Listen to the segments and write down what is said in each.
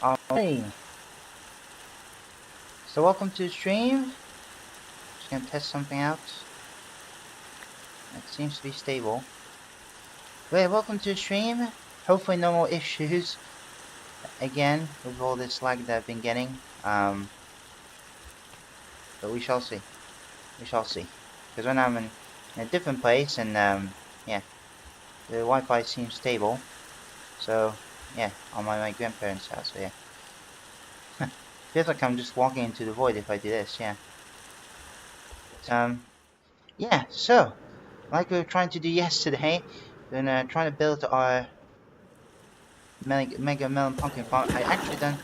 Alright. So welcome to the stream. Just gonna test something out. It seems to be stable. But welcome to the stream. Hopefully no more issues again with all this lag that I've been getting. But we shall see. We shall see. Because when I'm in a different place and yeah, the Wi-Fi seems stable. So yeah, on my grandparents' house. So yeah. Feels like I'm just walking into the void if I do this, yeah. But, yeah, so, like we were trying to do yesterday, we're trying to build our Mega Melon Pumpkin Farm. I actually done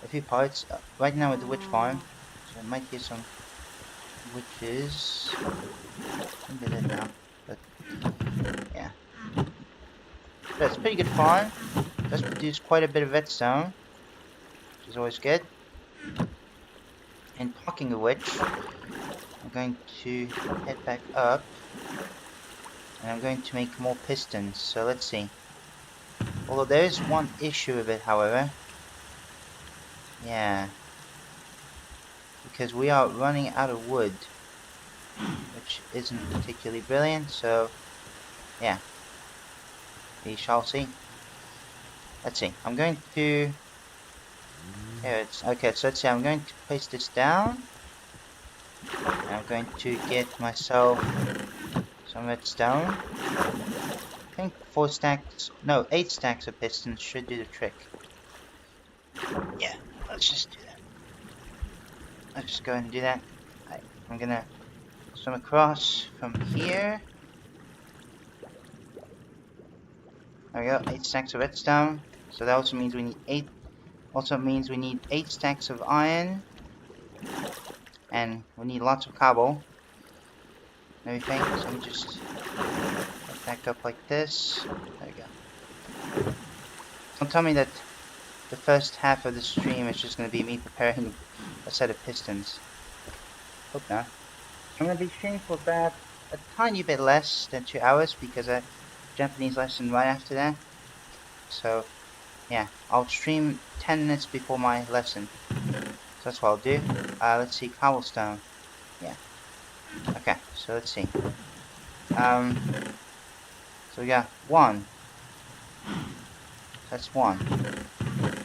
a few parts right now with the witch farm, so I might hear some witches. I'm good at it now, but yeah. But it's a pretty good farm. It does produce quite a bit of redstone, which is always good. And talking of which, I'm going to head back up, and I'm going to make more pistons, so let's see. Although there is one issue with it, however. Yeah. Because we are running out of wood, which isn't particularly brilliant, so yeah. We shall see. Let's see, I'm going to... Okay, so let's see, I'm going to place this down. And I'm going to get myself some redstone. I think 4 stacks, no, 8 stacks of pistons should do the trick. Yeah, let's just do that. Let's just go ahead and do that. Right, I'm gonna swim across from here. There we go, 8 stacks of redstone. So that also means we need 8. Also means we need 8 stacks of iron. And we need lots of cobble. And everything. So let me just back up like this. There we go. Don't tell me that the first half of the stream is just going to be me preparing a set of pistons. Hope not. I'm going to be streaming for about a tiny bit less than 2 hours because I have a Japanese lesson right after that. So yeah, I'll stream 10 minutes before my lesson. So that's what I'll do. Let's see, cobblestone. Yeah. Okay, so let's see. So we got 1. That's 1.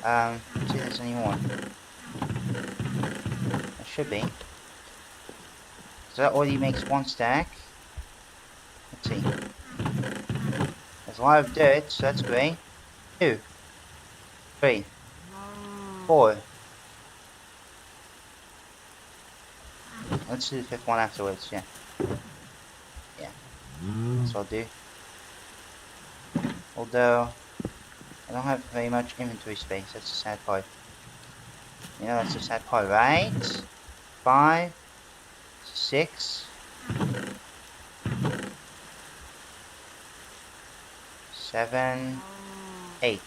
Let's see if there's any more. There should be. So that already makes 1 stack. Let's see. There's a lot of dirt, so that's great. 2, 3, 4. Let's do the 5th one afterwards, yeah. Yeah. That's what I'll do. Although, I don't have very much inventory space, that's the sad part. You know, that's the sad part, right? 5, 6, 7, 8.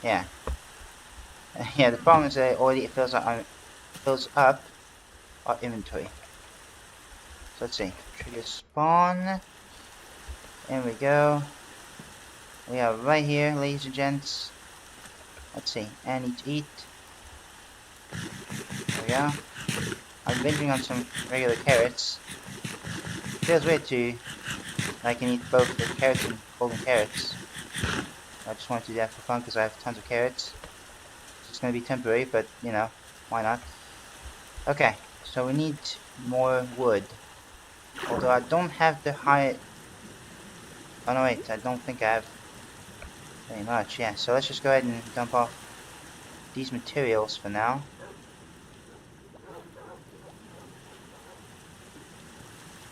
Yeah. Yeah, the problem is that it already fills up our inventory. So let's see. Trigger spawn. There we go. We are right here, ladies and gents. Let's see. I need to eat. There we go. I'm binging on some regular carrots. Feels weird to I can eat both the carrots and golden carrots. I just want to do that for fun because I have tons of carrots. It's going to be temporary, but you know, why not? Okay, so we need more wood. Although I don't have the high... Oh no wait, I don't think I have very much. Yeah, so let's just go ahead and dump off these materials for now.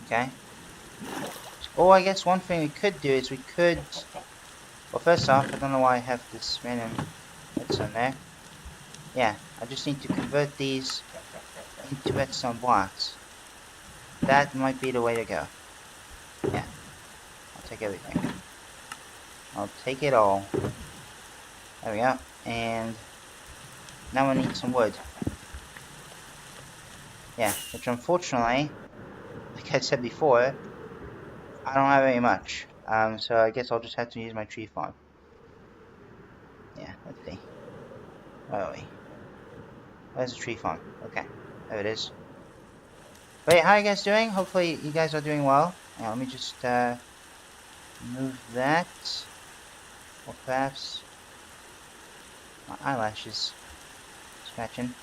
Okay. Oh, I guess one thing we could do is we could... Well, first off, I don't know why I have this random redstone there. Yeah, I just need to convert these into redstone blocks. That might be the way to go. Yeah, I'll take everything. I'll take it all. There we go. And now I need some wood. Yeah, which unfortunately, like I said before, I don't have very much. So I guess I'll just have to use my tree farm. Yeah, Let's see. Where are we? Where's the tree farm? Okay, there it is. Wait, how are you guys doing? Hopefully you guys are doing well. Hang on, let me just move that. Or perhaps my eyelashes scratching.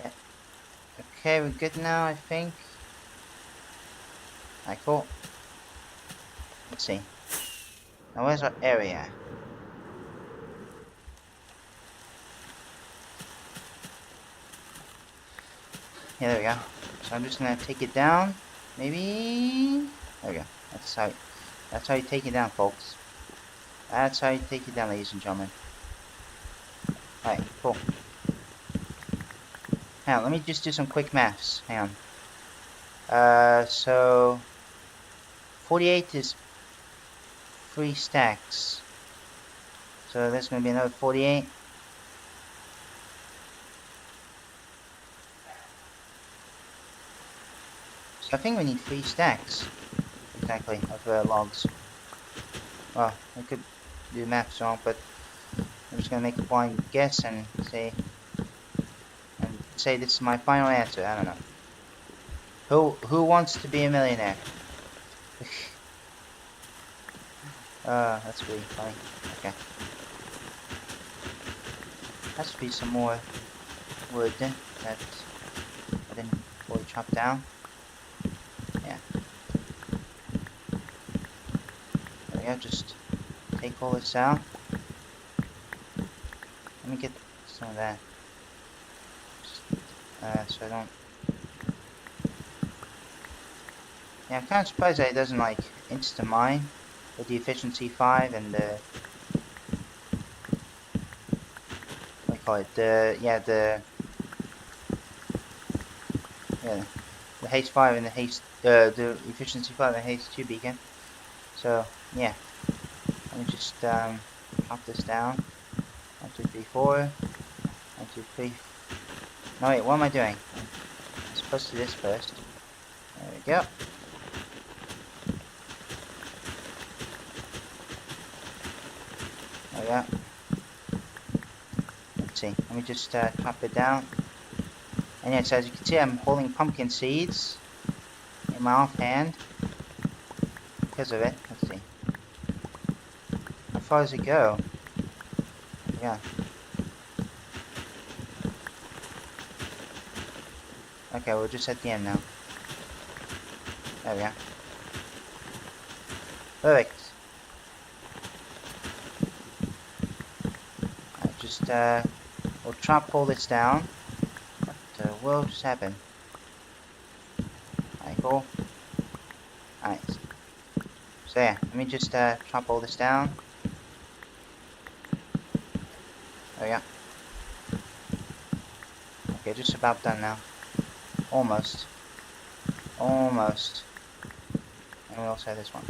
Yeah. Okay, we're good now, I think. Alright, cool. Let's see. Now where's our area? Yeah, there we go. So I'm just gonna take it down. Maybe. There we go. That's how you take it down, folks. That's how you take it down, ladies and gentlemen. Alright, cool. Hang on, let me just do some quick maths. Hang on. So 48 is 3 stacks. So that's gonna be another 48. I think we need 3 stacks, exactly, of logs. Well, I could do maths wrong, but I'm just gonna make a blind guess and say this is my final answer. I don't know. Who wants to be a millionaire? That's really funny. Okay. Has to be some more wood that I didn't fully chop down. Yeah. There we go, just take all this out. Let me get some of that. Just, so I don't... Yeah, I'm kind of surprised that it doesn't, like, insta-mine with the efficiency 5 and the... What do you call it? The haste 5 and the haste... the efficiency 5 and the haste 2 beacon. So, yeah. Let me just, chop this down. 1, 2, 3, 4. 1, 2, 3. No, wait, what am I doing? I'm supposed to do this first. There we go. There we go. Let's see. Let me just chop it down. And yes, as you can see, I'm holding pumpkin seeds in my offhand because of it. Let's see. How far does it go? Yeah. Okay, we're just at the end now. There we go. Perfect. We'll chop all this down. What the world just happened? Alright, cool. Alright. So yeah, let me just chop all this down. There we go. Okay, just about done now. Almost. Almost. And we also have this one.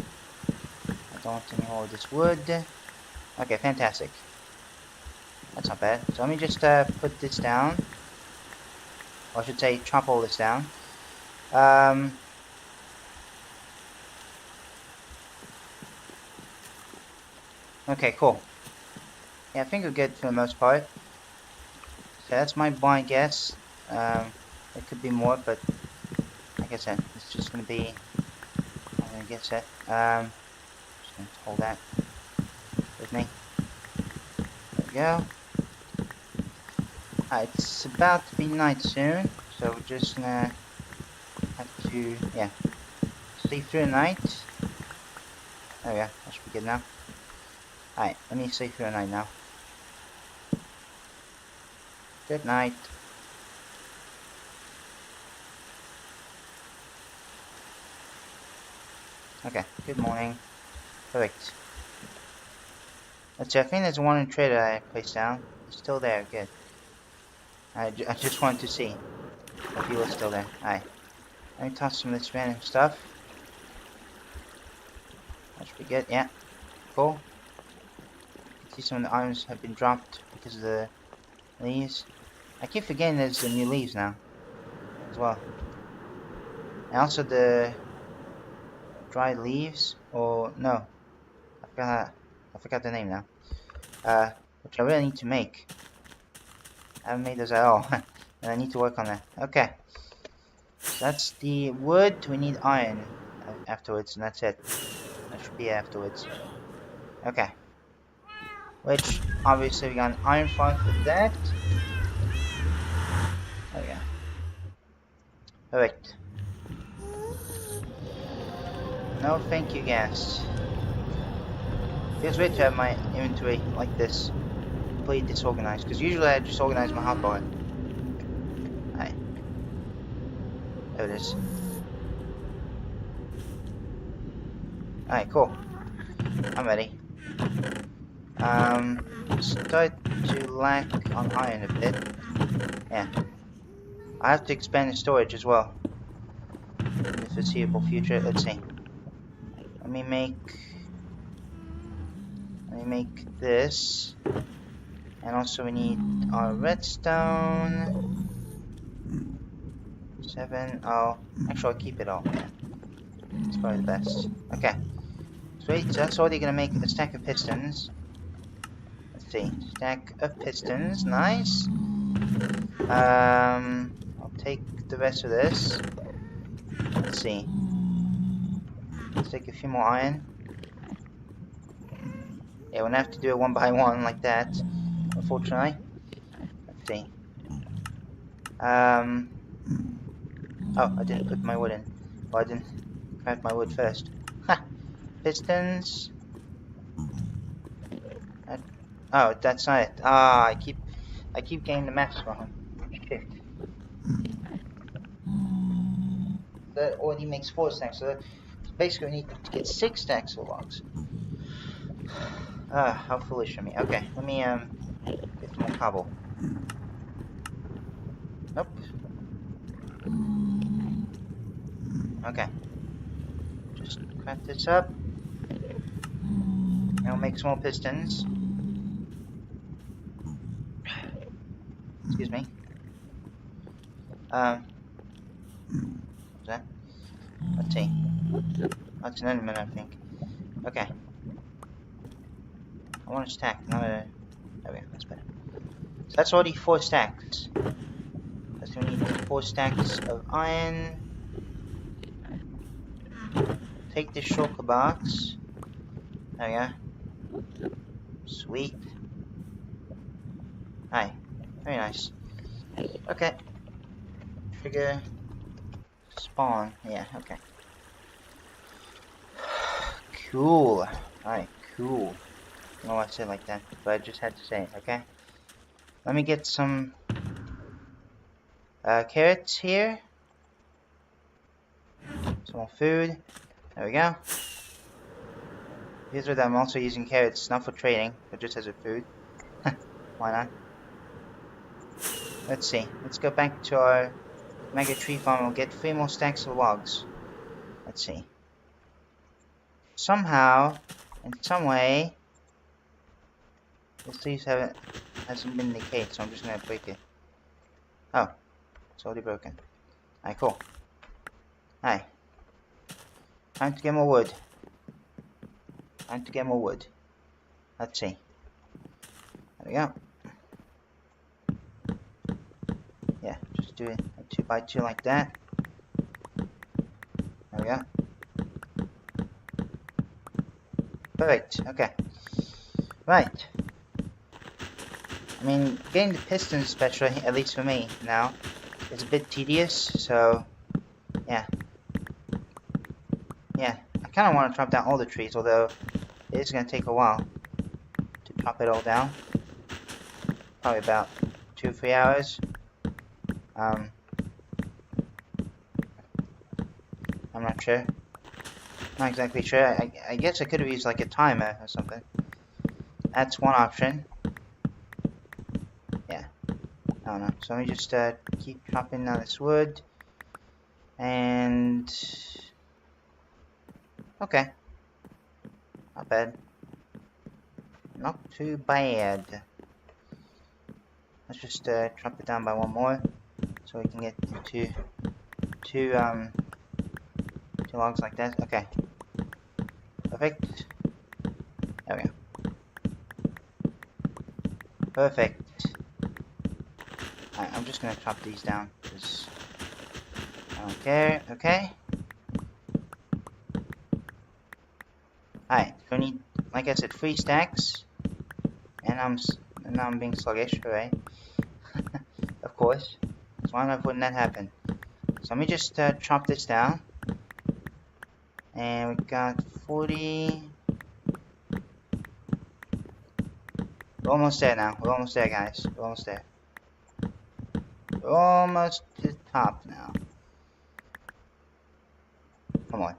I don't want any more of this wood. Okay, fantastic. That's not bad. So let me just put this down. Or I should say, chop all this down. Okay, cool. Yeah, I think we're good for the most part. So that's my blind guess. It could be more, but like I said, it's just gonna be. I'm gonna guess it. Just gonna hold that with me. There we go. It's about to be night soon, so we're just gonna have to, yeah, sleep through the night. There we go, that should be good now. Alright, let me sleep through the night now. Good night. Okay, good morning. Perfect. Let's see, I think there's one in trade that I placed down. It's still there, good. I just wanted to see if he was still there. Alright. Let me toss some of this random stuff. That should be good, yeah. Cool. You can see some of the items have been dropped because of the leaves. I keep forgetting there's the new leaves now. As well. And also the dried leaves, or no. I forgot the name now. which I really need to make. I haven't made those at all, and I need to work on that. Okay, so that's the wood. We need iron afterwards, and that's it. That should be afterwards. Okay, which obviously we got an iron farm for that. There we go. Alright. No thank you, gas. Feels weird to have my inventory like this, completely disorganized, because usually I just organize my hotbar. Alright. There it is. Alright, cool. I'm ready. Start to lack on iron a bit. Yeah. I have to expand the storage as well. In the foreseeable future. Let's see. Let me make this. And also we need our redstone. 7. Oh, actually I'll keep it all. Yeah. It's probably the best. Okay. Sweet, so that's already gonna make a stack of pistons. Let's see. Stack of pistons, nice. I'll take the rest of this. Let's see. Let's take a few more iron. Yeah, we're gonna have to do it one by one like that, unfortunately. Let's see. Oh, I didn't put my wood in. Well, I didn't craft my wood first. Ha! Pistons. Oh, that's not it. Ah, I keep getting the maps wrong. Shit. That already makes 4 stacks, so basically we need to get 6 stacks of logs. Ah, how foolish of me. Okay, let me get some more cobble. Nope. Okay. Just craft this up. Now make some more pistons. Excuse me. What's that? Let's see. That's an enderman, I think. Okay. I want to stack another. There we go, that's better. So that's already 4 stacks. That's gonna need 4 stacks of iron. Take this shulker box. There we go. Sweet. Hi. Very nice. Okay. Trigger. Spawn. Yeah, okay. Cool. Alright, cool. I don't know why I said it like that, but I just had to say it, okay? Let me get some carrots here. Some more food. There we go. Here's what I'm also using carrots, not for trading, but just as a food. Why not? Let's see. Let's go back to our mega tree farm. We'll get 3 more stacks of logs. Let's see. Somehow, in some way, this leaf hasn't been decayed, so I'm just gonna break it. Oh, it's already broken. Alright, cool. Hi. Time to get more wood. Time to get more wood. Let's see. There we go. Yeah, just do it a 2 by 2 like that. There we go. Perfect. Okay. Right. I mean, getting the pistons, especially, at least for me now, is a bit tedious. So, yeah. Yeah. I kind of want to chop down all the trees, although it is going to take a while to chop it all down. Probably about 2 or 3 hours. I'm not sure. Not exactly sure. I guess I could have used like a timer or something. That's one option. Yeah. I don't know. So let me just keep chopping down this wood. And okay. Not bad. Not too bad. Let's just chop it down by 1 more, so we can get two logs like that. Okay. Perfect. There we go. Perfect. Alright, I'm just gonna chop these down because I don't care. Okay. Alright, so we need, like I said, 3 stacks. And now I'm being sluggish, right? Of course. So why not wouldn't that happen? So let me just chop this down. And we got 40. We're almost there now. We're almost there, guys. We're almost there. We're almost to the top now. Come on.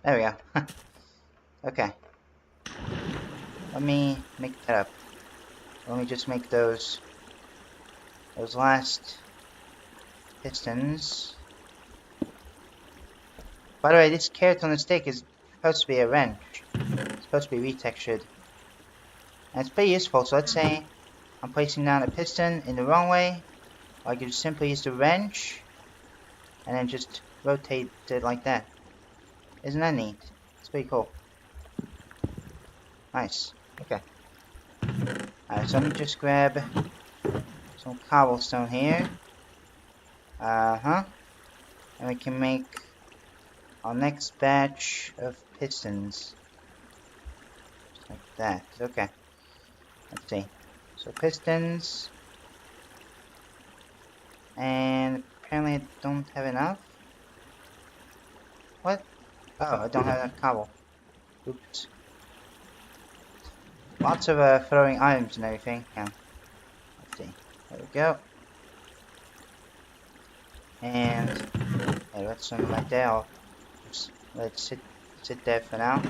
There we go. Okay. Let me make that up. Let me just make those last pistons. By the way, this carrot on the stick is supposed to be a wrench. It's supposed to be retextured. And it's pretty useful. So let's say I'm placing down a piston in the wrong way. I could simply use the wrench and then just rotate it like that. Isn't that neat? It's pretty cool. Nice. Okay. Alright, so let me just grab some cobblestone here. And we can make our next batch of pistons. Just like that. Okay. Let's see. So pistons. And apparently I don't have enough. What? Oh, I don't have enough cobble. Oops. Lots of throwing items and everything. Yeah. Let's see. There we go. And hey, that's something right there. I'll just let it sit there for now.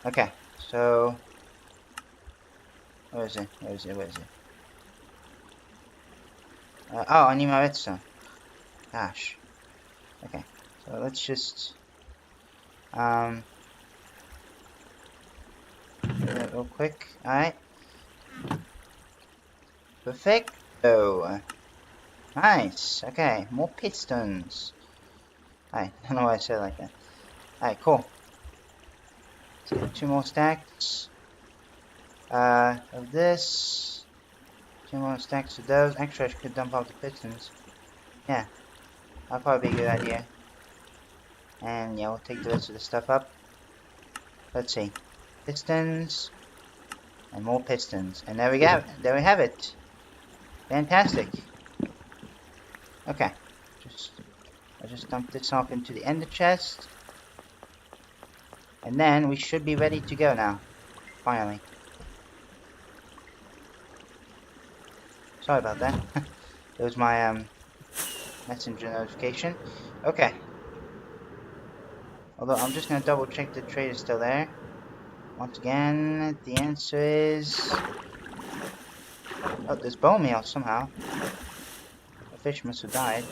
Okay. So where is it? Where is it? Where is it? Oh, I need my redstone. Gosh. Okay. So let's just do that real quick. Alright. Perfecto. Nice. Okay. More pistons. Alright. I don't know why I said it like that. Alright, cool. Let's get 2 more stacks of this. 2 more stacks of those. Actually, I could dump out the pistons. Yeah. That'll probably be a good idea. And yeah, we'll take the rest of the stuff up. Let's see. Pistons. And more pistons. And there we go. There we have it. Fantastic. Okay. I'll just dump this off into the ender chest. And then we should be ready to go now. Finally. Sorry about that. It was my messenger notification. Okay. Although I'm just gonna double check the trade is still there. Once again, the answer is oh, there's bone meal somehow. The fish must have died.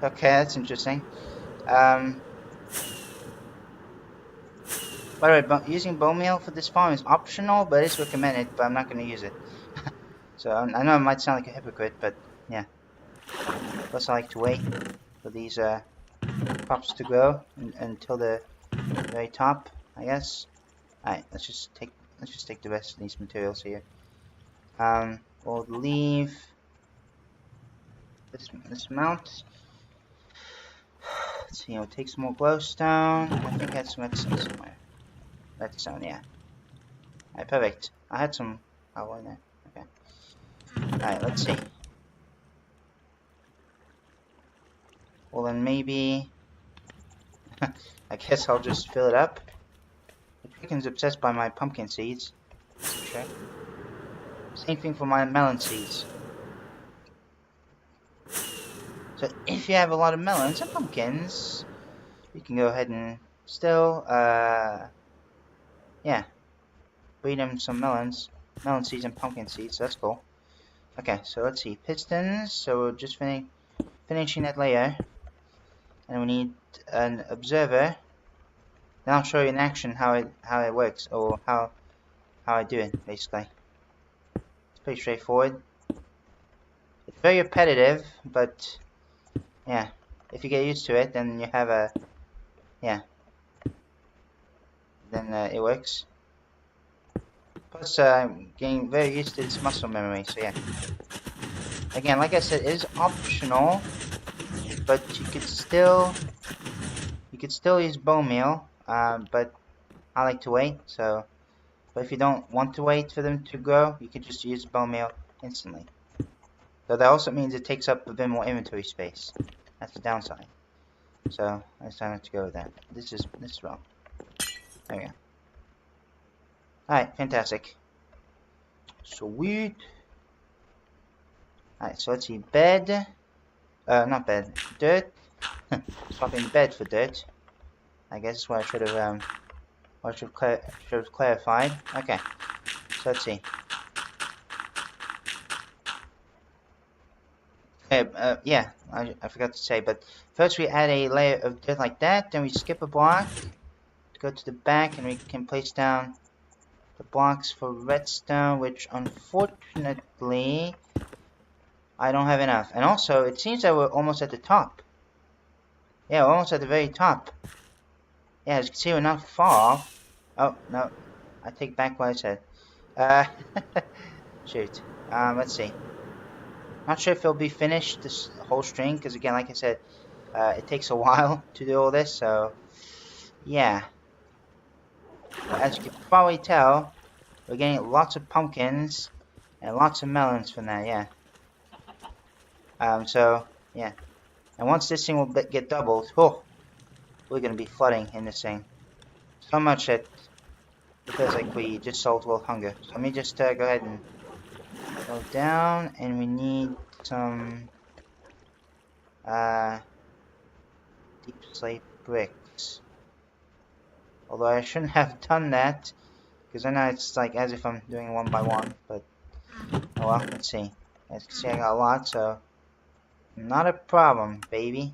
Okay, that's interesting. By the way, using bone meal for this farm is optional, but it's recommended, but I'm not going to use it. So, I know it might sound like a hypocrite, but yeah. Plus, I like to wait for these crops to grow until the very top, I guess. Alright, let's just take the rest of these materials here. We'll leave this mount. Let's see, we'll take some more glowstone. I think I had some redstone somewhere. Redstone, yeah. Alright, perfect. I had some power in there. Okay. Alright, let's see. Well, then maybe I guess I'll just fill it up. The chicken's obsessed by my pumpkin seeds. Okay. Same thing for my melon seeds. So if you have a lot of melons and pumpkins, you can go ahead and still, yeah, breed them some melon seeds and pumpkin seeds. So that's cool. Okay, so let's see, pistons. So we're just finishing that layer, and we need an observer. Then I'll show you in action how it works, or how I do it basically. It's pretty straightforward. It's very repetitive, but yeah, if you get used to it, then you have a, yeah, then it works. Plus, getting very used to this muscle memory, so yeah. Again, like I said, it is optional, but you could still use bone meal, but I like to wait, so, but if you don't want to wait for them to grow, you can just use bone meal instantly. So that also means it takes up a bit more inventory space. That's the downside. So I decided to go with that. This is wrong. There we go. Alright, fantastic. Sweet. Alright, so let's see. Bed. Not bed. Dirt. Swapping bed for dirt. I guess that's what I should have clarified. Okay. So let's see. Okay, yeah, I forgot to say, but first we add a layer of dirt like that, then we skip a block, go to the back, and we can place down the blocks for redstone, which unfortunately I don't have enough. And also, it seems that we're almost at the top. Yeah, we're almost at the very top. Yeah, as you can see, we're not far off. Oh, no, I take back what I said. Shoot. Let's see. Not sure if it'll be finished, this whole string, because again, like I said, it takes a while to do all this, so yeah. But as you can probably tell, we're getting lots of pumpkins and lots of melons from that, yeah. So, yeah. And once this thing will get doubled, oh, we're going to be flooding in this thing. So much that it feels like we just solved world hunger. So let me just go ahead and go down, and we need some deep slate bricks. Although I shouldn't have done that, because I know it's like as if I'm doing one by one, but oh well, let's see. As you can see, I got a lot, so not a problem, baby.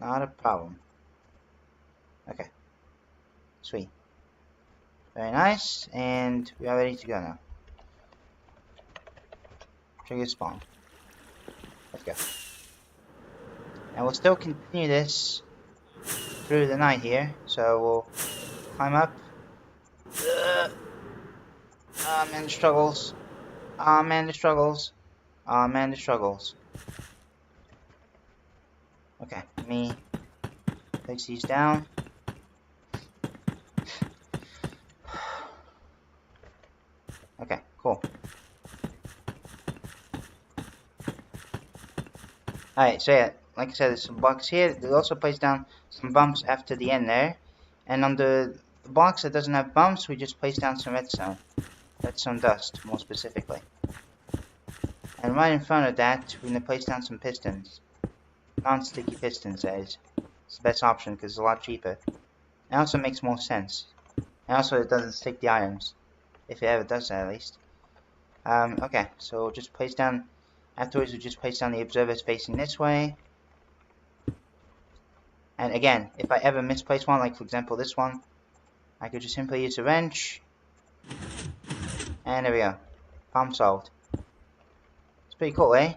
Not a problem. Okay. Sweet. Very nice, and we are ready to go now. Trigger spawn. Let's go. And we'll still continue this through the night here, so we'll climb up. Ah, man, the struggles. Ah, man, the struggles. Ah, man, the struggles. Okay, let me place these down. Okay, cool. Alright, so yeah, like I said, there's some blocks here. They also place down some bumps after the end there. And on the box that doesn't have bumps, we just place down some redstone. Redstone dust, more specifically. And right in front of that, we're going to place down some pistons. Non-sticky pistons, that is. It's the best option because it's a lot cheaper. It also makes more sense. And also it doesn't stick the items. If it ever does that, at least. Okay, so we'll just place down... Afterwards, we just place down the observers facing this way. And again, if I ever misplace one, like for example this one, I could just simply use a wrench. And there we go. Problem solved. It's pretty cool, eh?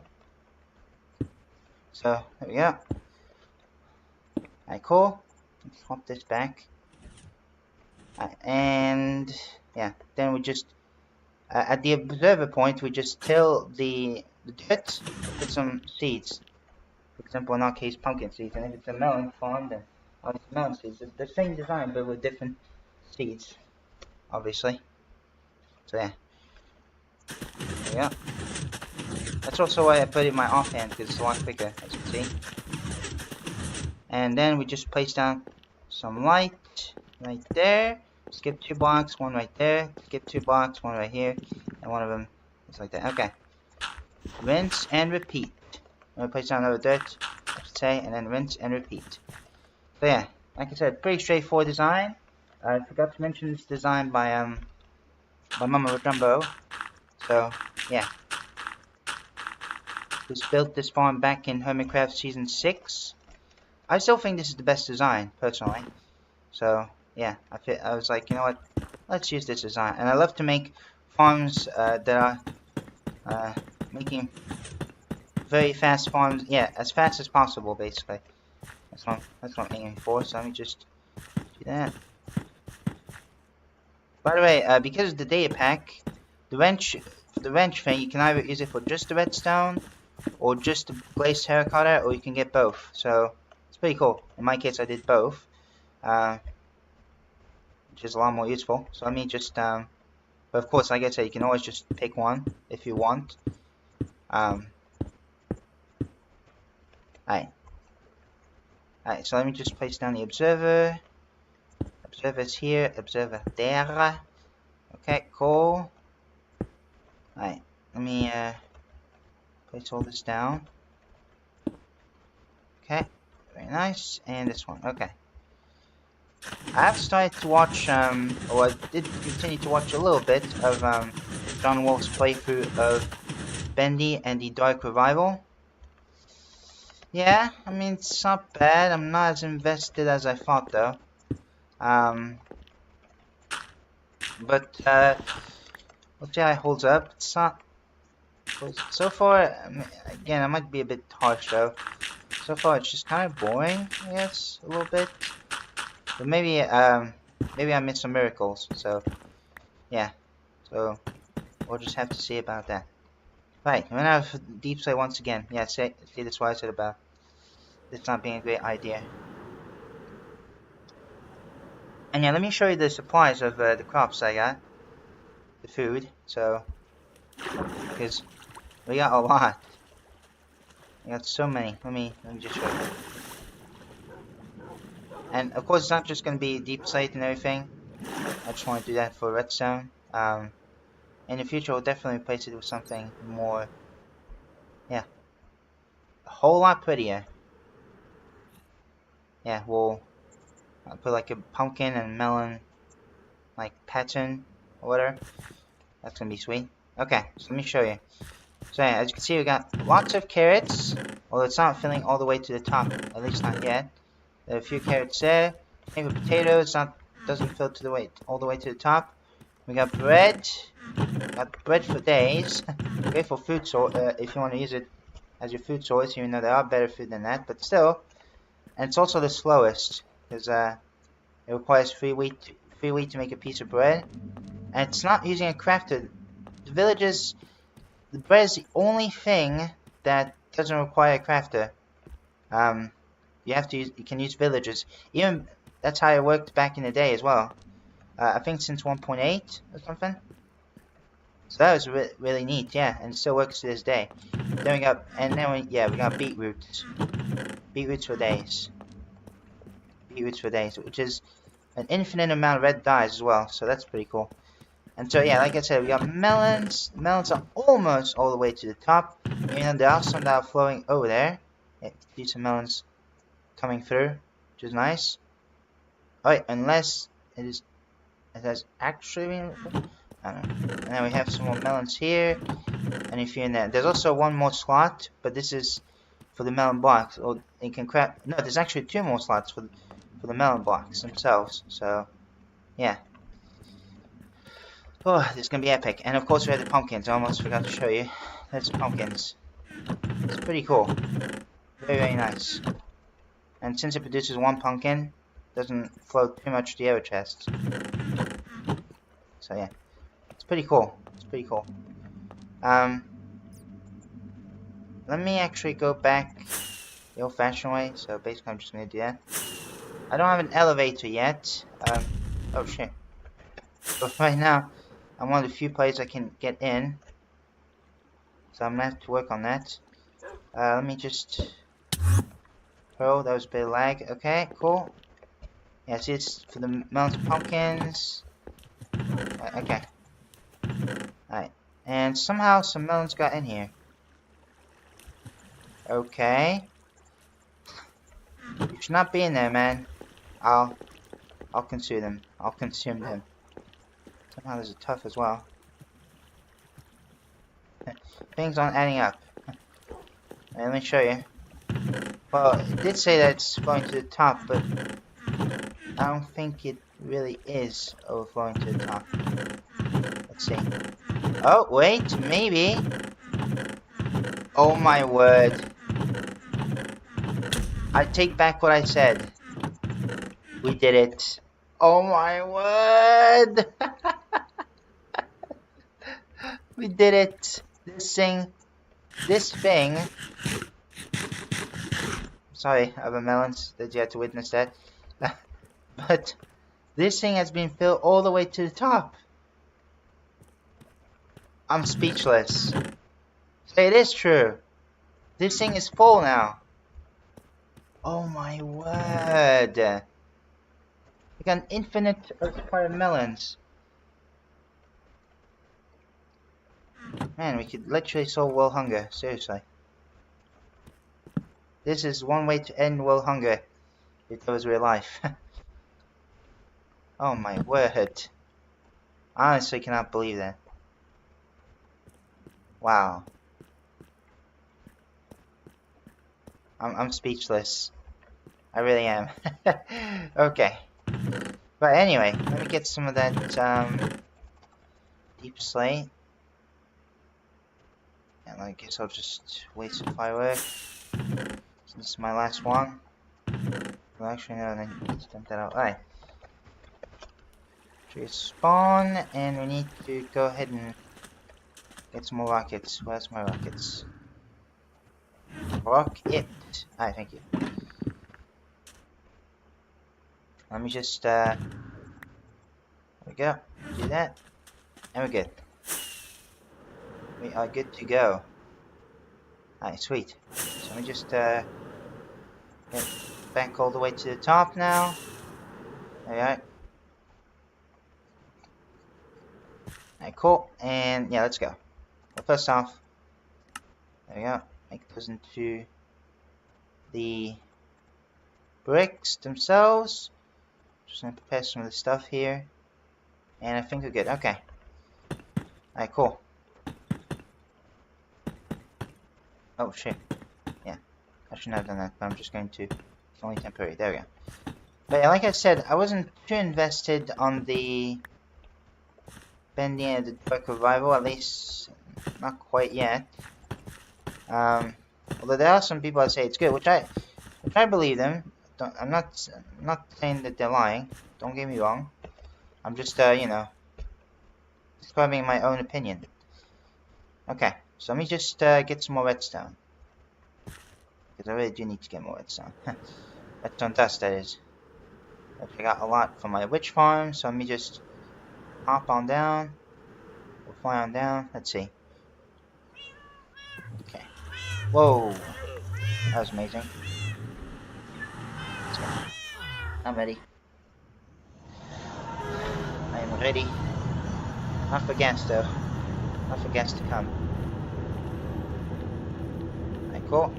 So, there we go. Alright, cool. Let's swap this back. And, yeah, then we just, at the observer point, we just till the dirt with some seeds. For example, in our case, pumpkin seeds. And if it's a melon farm, then obviously melon seeds. It's the same design, but with different seeds, obviously. So, yeah. There we go. That's also why I put it in my offhand, because it's a lot quicker, as you can see. And then we just place down some light right there. Skip 2 blocks, one right there. Skip 2 blocks, one right here. And one of them is like that. Okay. Rinse and repeat. I'm going to place down another dirt, I should say, and then rinse and repeat. So yeah, like I said, pretty straightforward design. I forgot to mention this design by Mama Jumbo. So, yeah. Who's built this farm back in Hermitcraft Season 6. I still think this is the best design, personally. So, yeah, I was like, you know what, let's use this design. And I love to make farms that are making very fast farms, yeah, as fast as possible, basically. That's what I'm aiming for, so let me just do that. By the way, because of the data pack, the wrench thing, you can either use it for just the redstone, or just the glazed terracotta, or you can get both. So it's pretty cool. In my case, I did both, which is a lot more useful. So let me just, but of course, like I said, you can always just pick one if you want. Alright, so let me just place down the observer. Observer's here, observer there. Okay, cool. Alright, let me place all this down. Okay, very nice. And this one, okay. I have started to watch, or I did continue to watch a little bit of John Wolf's playthrough of Bendy and the Dark Revival. Yeah, I mean, it's not bad. I'm not as invested as I thought, though. But we'll see how it holds up. It's not. So far, I mean, again, I might be a bit harsh, though. So far, it's just kind of boring, I guess, a little bit. But maybe I missed some miracles. So, yeah. So, we'll just have to see about that. Right, I'm gonna have deep slate once again. Yeah, see, that's what I said about this not being a great idea. And yeah, let me show you the supplies of the crops I got. The food, so, because we got a lot. We got so many. Let me just show you. And of course, it's not just going to be deep slate and everything. I just want to do that for redstone. In the future, we'll definitely replace it with something more, yeah, a whole lot prettier. Yeah, we'll put like a pumpkin and melon, like pattern or whatever. That's gonna be sweet. Okay, so let me show you. So yeah, as you can see, we got lots of carrots. Although it's not filling all the way to the top, at least not yet. There are a few carrots there. Same with potatoes. Doesn't fill all the way to the top. We got bread. Got bread for days. Great for food source if you want to use it as your food source, even though there are better food than that. But still, and it's also the slowest because it requires 3 wheat to make a piece of bread, and it's not using a crafter. The bread is the only thing that doesn't require a crafter. You can use villagers. Even that's how it worked back in the day as well. I think since 1.8 or something. So that was really neat, yeah, and it still works to this day. Then we got, we got beetroots. Beetroots for days. Beetroots for days, which is an infinite amount of red dyes as well, so that's pretty cool. And so yeah, like I said, we got melons. Melons are almost all the way to the top. And there are some that are flowing over there. Yeah, see some melons coming through, which is nice. Alright, unless it has actually been, I don't know. And then we have some more melons here, and a few in there. There's also one more slot, but this is for the melon blocks. Or you can craft. No, there's actually 2 more slots for the melon blocks themselves. So, yeah. Oh, this is gonna be epic. And of course, we have the pumpkins. I almost forgot to show you. There's the pumpkins. It's pretty cool. Very, very nice. And since it produces 1 pumpkin, it doesn't float too much to the other chests. So yeah. It's pretty cool. It's pretty cool. Let me actually go back the old-fashioned way. So basically, I'm just gonna do that. I don't have an elevator yet. Oh shit. But right now, I'm one of the few places I can get in. So I'm gonna have to work on that. Let me just. Oh, that was a bit of lag. Okay, cool. Yeah, see, it's for the melons and pumpkins. Okay. Alright. And somehow some melons got in here. Okay. You should not be in there, man. I'll consume them. I'll consume them. Somehow there's a tough as well. Things aren't adding up. Let me show you. Well, it did say that it's flowing to the top, but I don't think it really is overflowing to the top. Let's see. Oh, wait, maybe. Oh my word. I take back what I said. We did it. Oh my word! We did it! This thing... Sorry, other melons, that you had to witness that. But this thing has been filled all the way to the top. I'm speechless. So it is true. This thing is full now. Oh my word. We got an infinite supply of melons. Man, we could literally solve world hunger. Seriously. This is one way to end world hunger. If it was real life. Oh my word. I honestly cannot believe that. Wow. I'm speechless. I really am. Okay. But anyway, let me get some of that deep slate. And I guess I'll just waste some firework. So this is my last one. Well, actually, no, I need to dump that out. Alright. Tree spawn, and we need to go ahead and get some more rockets. Where's my rockets? Rocket. Alright, thank you. Let me just, there we go. Do that. And we're good. We are good to go. Alright, sweet. So let me just, get back all the way to the top now. There we are. Alright, cool. And, yeah, let's go. Well, first off, there we go. Make those into the bricks themselves. Just gonna prepare some of the stuff here. And I think we're good. Okay. Alright, cool. Oh shit. Yeah. I shouldn't have done that, but I'm just going to. It's only temporary. There we go. But yeah, like I said, I wasn't too invested on the Bienvenue, the Dark Revival, at least not quite yet. Although there are some people that say it's good, which I believe them. I'm not saying that they're lying. Don't get me wrong. I'm just you know, describing my own opinion. Okay, so let me just get some more redstone, because I really do need to get more redstone. Redstone dust, that is. I got a lot from my witch farm, so let me just hop on down. We'll fly on down. Let's see. Okay. Whoa, that was amazing. Let's go. I'm ready. I am ready. Not for gas though. Not for gas to come. Alright, cool.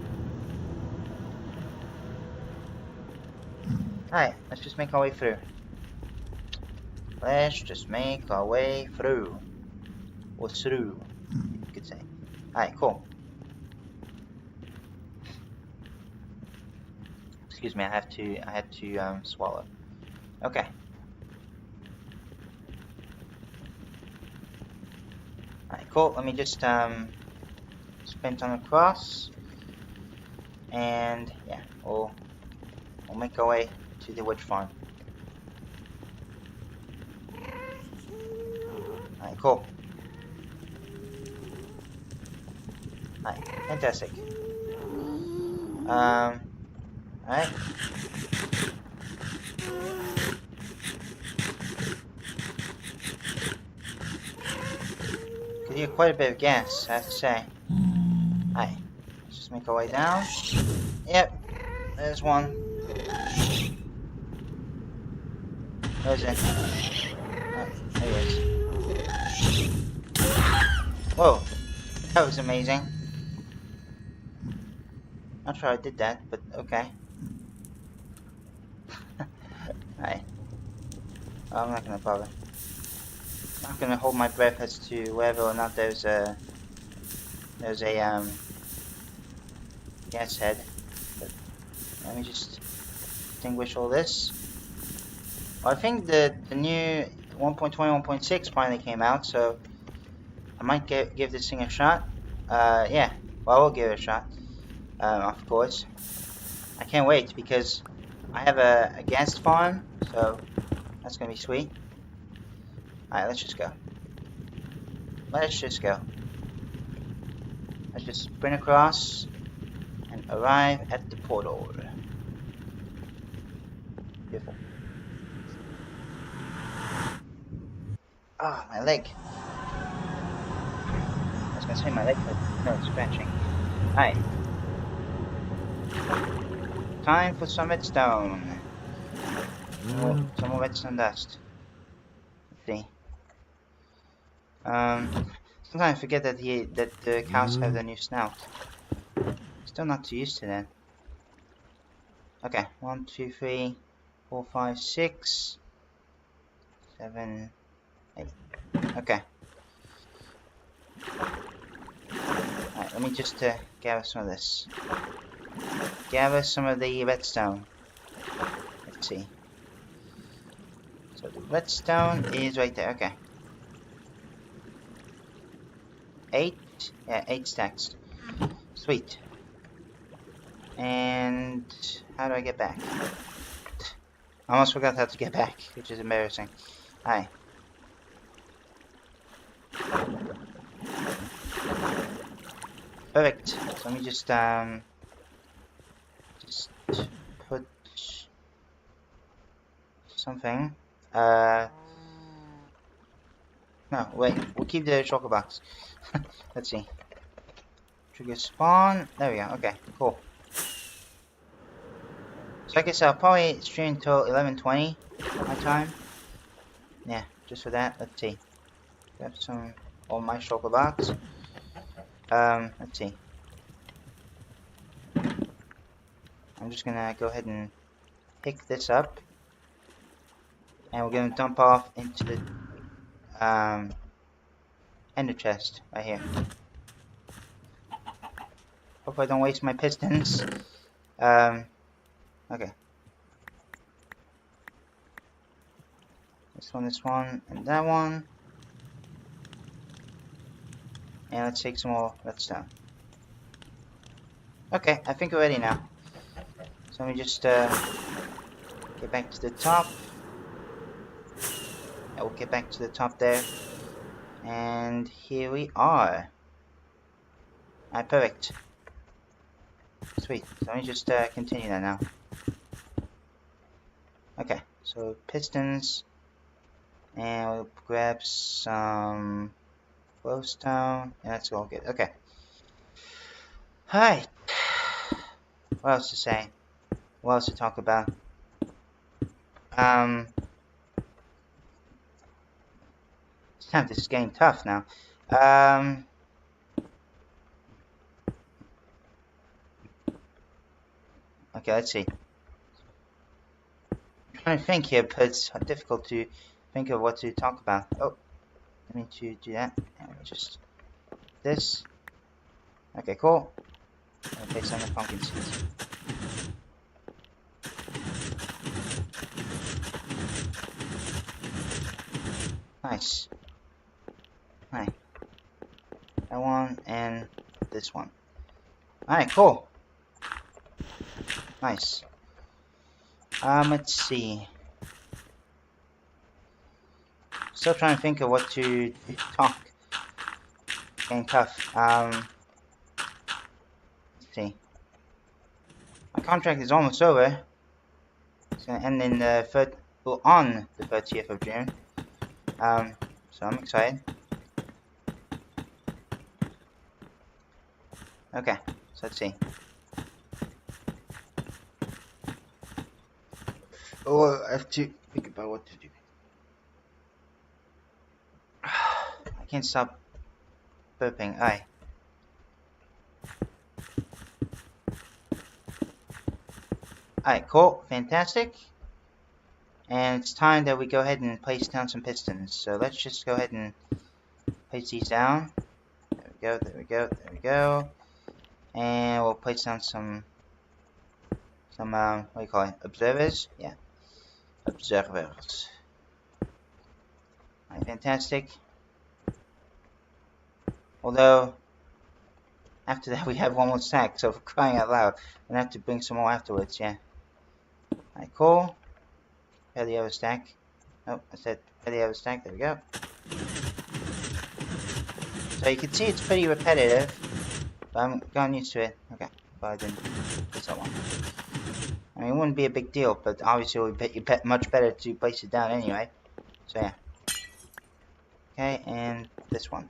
Alright, let's just make our way through. Let's just make our way through. Or through, you could say. Alright, cool. Excuse me, I had to swallow. Okay. Alright, cool. Let me just sprint on across. And yeah, we'll make our way to the witch farm. Alright, cool. Alright, fantastic. Alright. Could hear quite a bit of gas, I have to say. Alright, let's just make our way down. Yep, there's one. Where's it? Oh, there he is. Whoa, that was amazing. Not sure I did that, but okay. Alright. I'm not gonna bother. I'm not gonna hold my breath as to whether or not there's a gas head. But let me just extinguish all this. Well, I think the new 1.20 1.6 finally came out, so I might give this thing a shot. Yeah, well, I will give it a shot. Of course. I can't wait because I have a gas farm, so that's gonna be sweet. Alright, let's just go. let's just go. Let's just sprint across and arrive at the portal. Beautiful. Ah, my leg. I was gonna say my leg, but no, it's scratching. Alright. Time for some redstone. Some more redstone dust. Let's see. Sometimes I forget that the cows have their new snout. Still not too used to that. Okay, 1, 2, 3, 4, 5, 6, 7, 8. Okay. Alright, let me just gather some of this. Gather some of the redstone. Let's see. So the redstone is right there. Okay. 8? Yeah, 8 stacks. Sweet. And how do I get back? I almost forgot how to get back, which is embarrassing. Hi. Perfect. So let me just put something. No, wait. We'll keep the chocolate box. Let's see. Trigger spawn. There we go. Okay, cool. So I guess I'll probably stream until 11:20 my time. Yeah, just for that. Let's see. Grab some on my chocolate box. Let's see. I'm just gonna go ahead and pick this up, and we're gonna dump off into the ender chest right here. Hope I don't waste my pistons. Okay. This one, and that one. And let's take some more redstone. Okay, I think we're ready now. So let me just get back to the top. I will get back to the top there. And here we are. Alright, perfect. Sweet. So let me just continue that now. Okay, so pistons. And we'll grab some glowstone. Yeah, that's all good. Okay. Alright. What else to say? What else to talk about? Damn, this is getting tough now. Okay, let's see. I'm trying to think here, but it's difficult to think of what to talk about. Oh, let me to do that. And just this. Okay, cool. I'll place on the pumpkin seeds. Nice. Alright. That one and this one. Alright, cool. Nice. Let's see. Still trying to think of what to talk. Getting tough. Let's see. My contract is almost over. It's gonna end in the on the 30th of June. So I'm excited. Okay, so let's see. Oh, I have to think about what to do. I can't stop burping. Aye. Alright, cool. Fantastic. And it's time that we go ahead and place down some pistons. So let's just go ahead and place these down. There we go, there we go, there we go. And we'll place down some what do you call it? Observers? Yeah. Observers. Alright, fantastic. Although, after that we have one more stack, so for crying out loud, we're gonna have to bring some more afterwards, yeah. Alright, cool. Prepare the other stack. Oh, I said prepare the other stack, there we go. So you can see it's pretty repetitive, but I'm getting used to it. Okay, but I didn't place that one. I mean, it wouldn't be a big deal, but obviously it would be much better to place it down anyway. So yeah. Okay, and this one.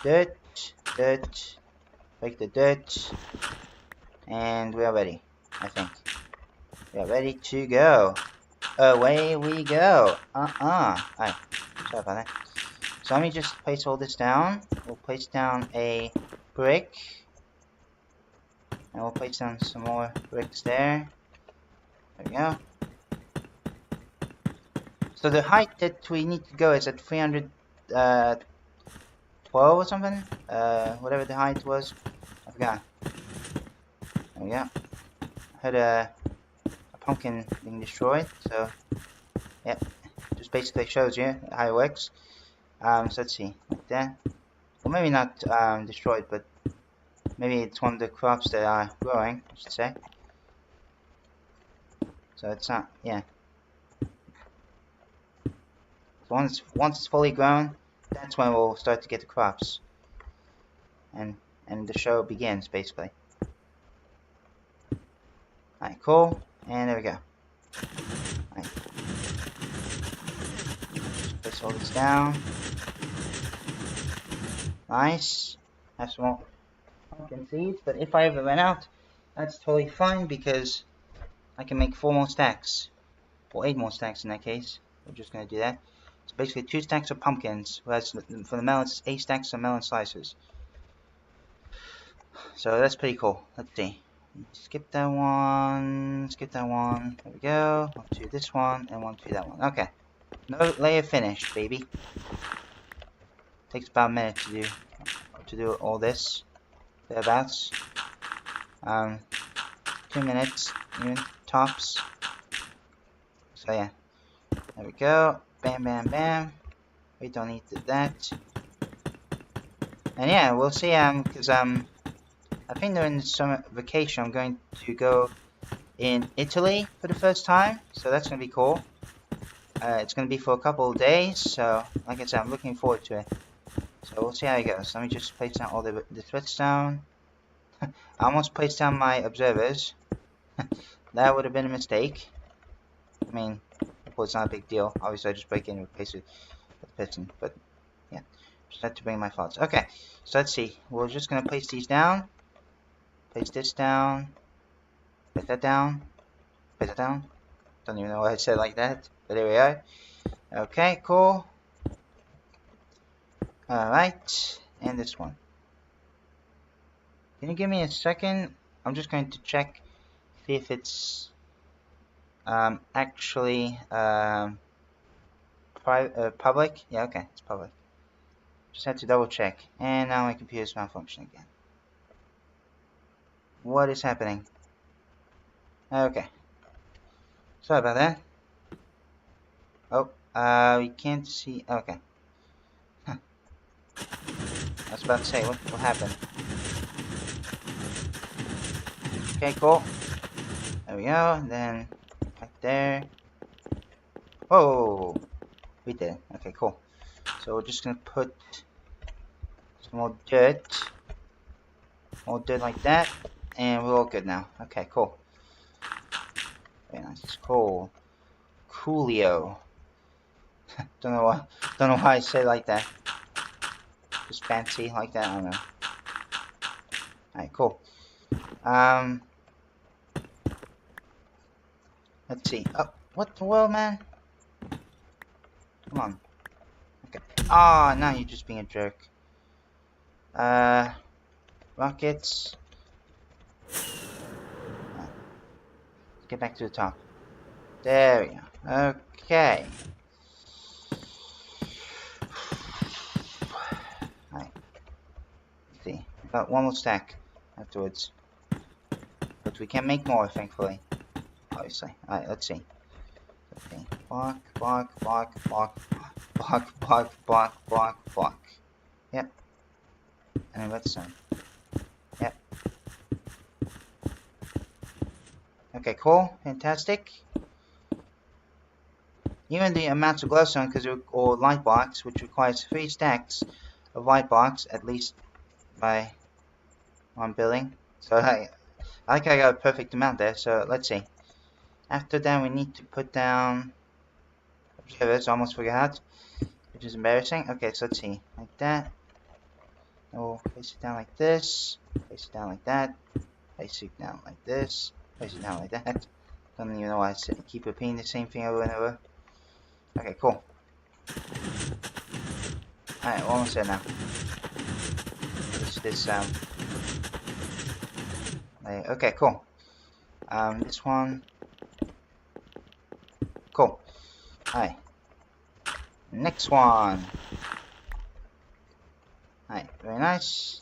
Dirt, dirt, break the dirt, and we are ready, I think. We are ready to go. Away we go. Alright, sorry about that. So let me just place all this down. We'll place down a brick. And we'll place down some more bricks there. There we go. So the height that we need to go is at 312 or something. Whatever the height was. I forgot. There we go. I heard a pumpkin being destroyed. So, yep. Just basically shows you how it works. So let's see. Like that. Well, maybe not destroyed, but maybe it's one of the crops that are growing, I should say. So it's not, yeah. So once it's fully grown, that's when we'll start to get the crops. And the show begins, basically. Alright, cool. And there we go. Alright. Place all this down. Nice. Have some more pumpkin seeds, but if I ever run out, that's totally fine because I can make 4 more stacks. Or 8 more stacks in that case. We're just going to do that. So basically 2 stacks of pumpkins, whereas for the melons, 8 stacks of melon slices. So that's pretty cool. Let's see. Skip that one. Skip that one. There we go. 1 to this one, and 1 to that one. Okay. No layer finished, baby. Takes about a minute to do all this. Thereabouts. 2 minutes, even tops. So yeah. There we go. Bam, bam, bam. We don't need that. And yeah, we'll see. Because I think during the summer vacation, I'm going to go in Italy for the first time. So that's gonna be cool. It's gonna be for a couple of days. So like I said, I'm looking forward to it. So we'll see how it goes. Let me just place down all the threads down. I almost placed down my observers. That would have been a mistake. I mean, well, it's not a big deal. Obviously, I just break in and replace it with the piston. But yeah, just had to bring my thoughts. Okay, so let's see. We're just gonna place these down. Place this down. Place that down. Place that down. Don't even know why I said like that. But there we are. Okay, cool. Alright, and this one. Can you give me a second? I'm just going to check, see if it's actually public. Yeah, okay, it's public. Just had to double check. And now my computer's malfunctioning again. What is happening? Okay. Sorry about that. Oh, we can't see. Okay. Huh. I was about to say, what happened? Okay, cool. There we go. And then right there. Whoa! We did. Okay, cool. So we're just gonna put some more dirt. More dirt like that. And we're all good now. Okay, cool. Very nice. It's cool. Coolio. Don't know why I say it like that. Just fancy like that. I don't know. Alright, cool. Let's see. Oh, what the world, man? Come on. Okay. Ah, now you're just being a jerk. Rockets. Let's get back to the top. There we go. Okay. Alright. Let's see. Got 1 more stack afterwards. But we can make more, thankfully. Obviously. Alright, let's see. Okay. Block, block, block, block, block, block, block, block, block. Yep. And then redstone. Yep. Okay, cool. Fantastic. Even the amounts of glowstone, or light blocks, which requires 3 stacks, of white blocks, at least by one building. So I like I got a perfect amount there. So let's see. After that, we need to put down observers. Almost forgot, which is embarrassing. Okay, so let's see, like that. We'll place it down like this. Place it down like that. Place it down like this. Place it down like that. Don't even know why I keep repeating the same thing over and over. Okay, cool. Alright, we're almost there now. This okay, cool. This one. Cool. Alright. Next one. Alright, very nice.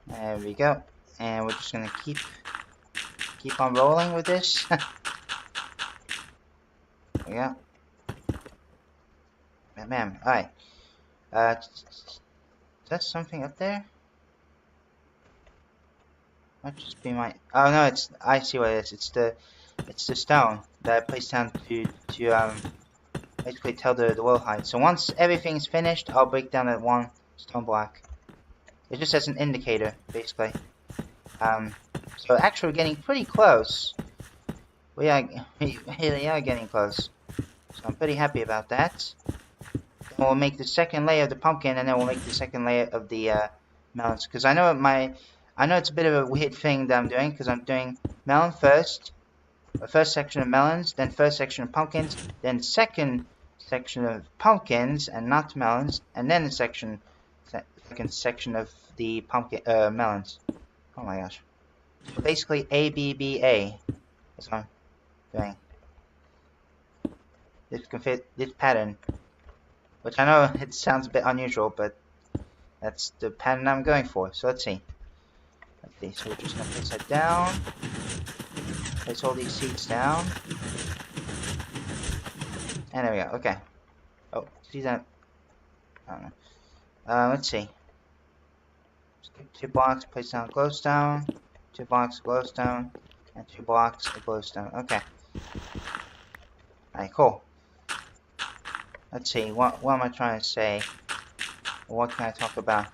There we go. And we're just gonna keep on rolling with this. There we go. Bam. Alright. Is that something up there? Might just be my. Oh no, I see what it is. It's the stone that I placed down to basically tell the world height. So once everything's finished, I'll break down that one stone block. It's just as an indicator, basically. So actually we're getting pretty close. We really are getting close. So I'm pretty happy about that. Then we'll make the second layer of the pumpkin, and then we'll make the second layer of the melons. Because I know it's a bit of a weird thing that I'm doing, because I'm doing melon first, the first section of melons, then first section of pumpkins, then second section of pumpkins and not melons, and then the second section of the pumpkin melons. Oh my gosh! So basically, A B B A is what I'm doing. This can fit this pattern, which I know it sounds a bit unusual, but that's the pattern I'm going for. So let's see. So we're just gonna place that down. Place all these seeds down. And there we go. Okay. Oh, see that? I don't know. Let's see. Skip 2 blocks, place down glowstone. 2 blocks of glowstone. And 2 blocks of glowstone. Okay. Alright, cool. Let's see. What am I trying to say? What can I talk about?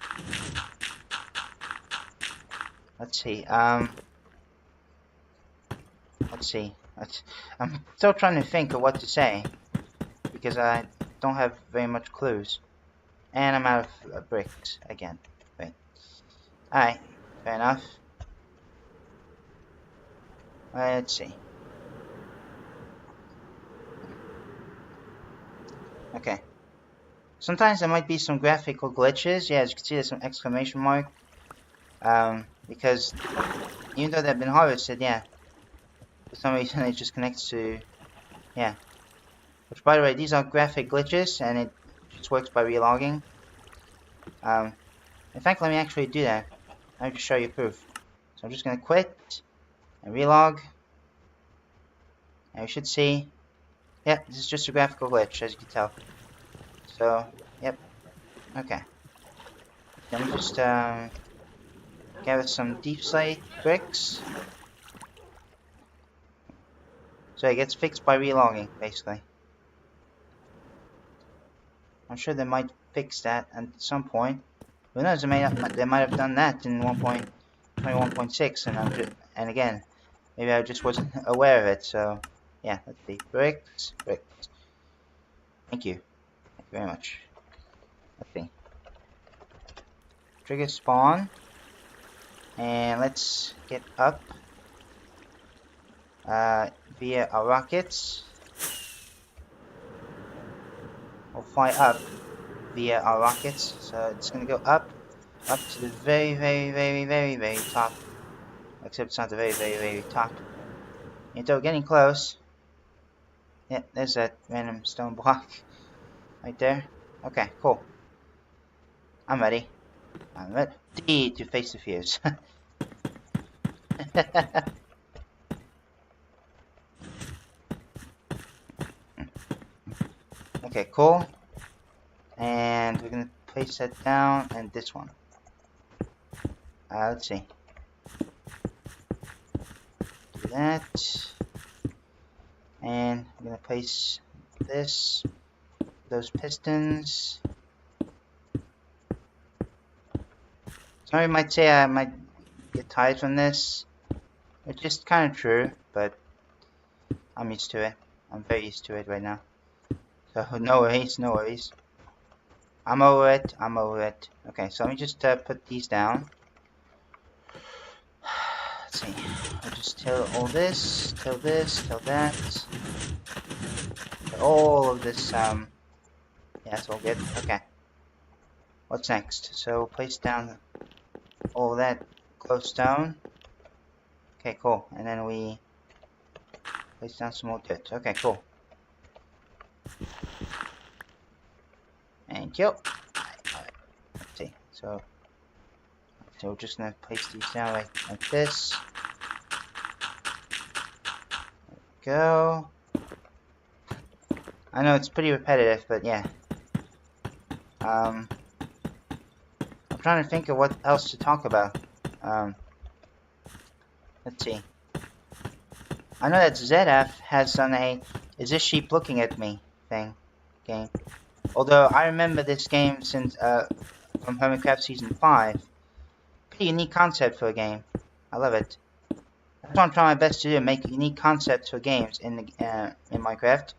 Let's see. Let's see. I'm still trying to think of what to say, because I don't have very much clues, and I'm out of bricks again. Wait. Alright, fair enough. Let's see. Okay. Sometimes there might be some graphical glitches. Yeah, as you can see, there's some exclamation mark. Because even though they've been harvested, yeah, for some reason it just connects to, yeah. Which, by the way, these are graphic glitches, and it just works by relogging. In fact, let me actually do that. I'll just show you proof. So I'm just gonna quit and relog, and we should see, yeah, this is just a graphical glitch, as you can tell. So, yep, okay. Let me just gather some deep slate bricks. So it gets fixed by relogging, basically. I'm sure they might fix that at some point. Who knows? They might have done that in 1.21.6, and again, maybe I just wasn't aware of it. So yeah, let's see. Bricks. Thank you very much. Let's see. Trigger spawn, and let's get up via our rockets. We'll fly up via our rockets. So it's gonna go up to the very top. Except it's not the very top. Until getting close. Yeah, there's that random stone block right there. Okay, cool. I'm ready. I'm ready to face the fears. Okay, cool. And we're gonna place that down, and this one. Let's see. Do that. And I'm gonna place those pistons Some of you might say I might get tired from this, which is kind of true, but I'm used to it. I'm very used to it right now. So no worries, no worries. I'm over it, I'm over it. Okay, so let me just put these down. Let's see. I'll just till all this, till that. All of this, yeah, it's all good. Okay. What's next? So place down all that glowstone. Okay, cool. And then we place down some more dirt. Okay, cool. Thank you. Alright. Let's see. So we're just gonna place these down like this. There we go. I know it's pretty repetitive, but yeah. I'm trying to think of what else to talk about. Let's see. I know that ZF has done a "Is this sheep looking at me?" game. Although I remember this game since from Hermitcraft Season 5. Pretty unique concept for a game. I love it. That's what I'm trying my best to do, make unique concepts for games in Minecraft.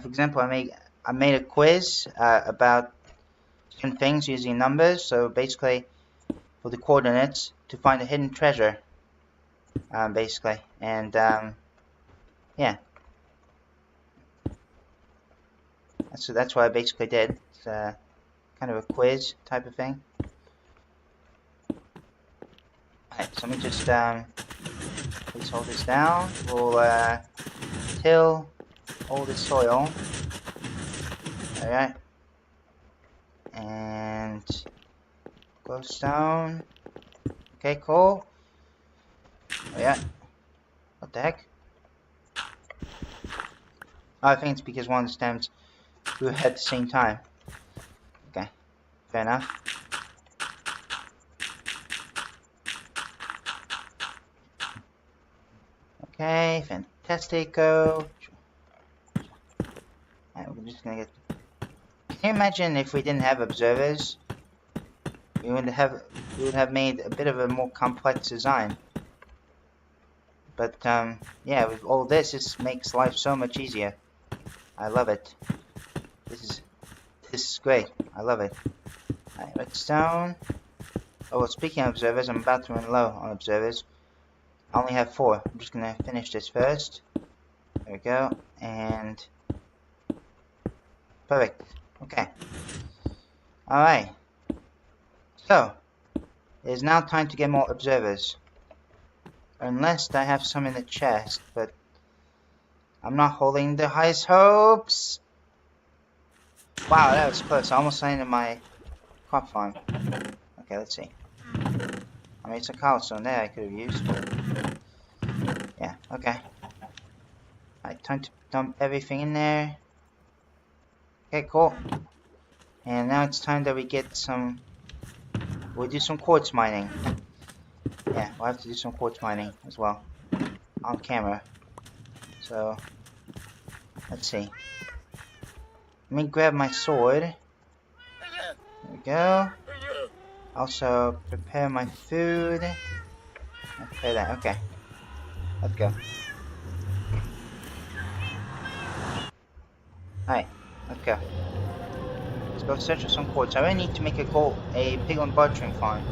For example, I made a quiz about different things using numbers. So basically, for the coordinates to find a hidden treasure. Basically, and yeah. That's what I basically did. It's kind of a quiz type of thing. Alright, so let me just please hold this down. We'll till all the soil. Alright. And glowstone. Okay, cool. Oh yeah. What the heck? Oh, I think it's because one of the stems grew at the same time. Okay, fair enough. Okay, fantastico. Alright, we're just gonna get... Can you imagine if we didn't have observers? We would have made a bit of a more complex design. But yeah, with all this makes life so much easier. I love it. This is great. I love it. Alright, redstone. Oh, well, speaking of observers, I'm about to run low on observers. I only have 4. I'm just gonna finish this first. There we go. And perfect. Okay. Alright. So it is now time to get more observers. Unless I have some in the chest, but I'm not holding the highest hopes. Wow, that was close. I almost landed my crop farm. Okay, let's see. I mean, it's a cobblestone there I could have used, but yeah, okay. Alright, time to dump everything in there. Okay, cool. And now it's time that we get some... We'll do some quartz mining. Yeah, we'll have to do some quartz mining as well. On camera. So, let's see. Let me grab my sword. There we go. Also, prepare my food. Prepare that, okay. Let's go. Alright, let's go. Let's go search for some quartz. I really need to make a pig on bartering farm.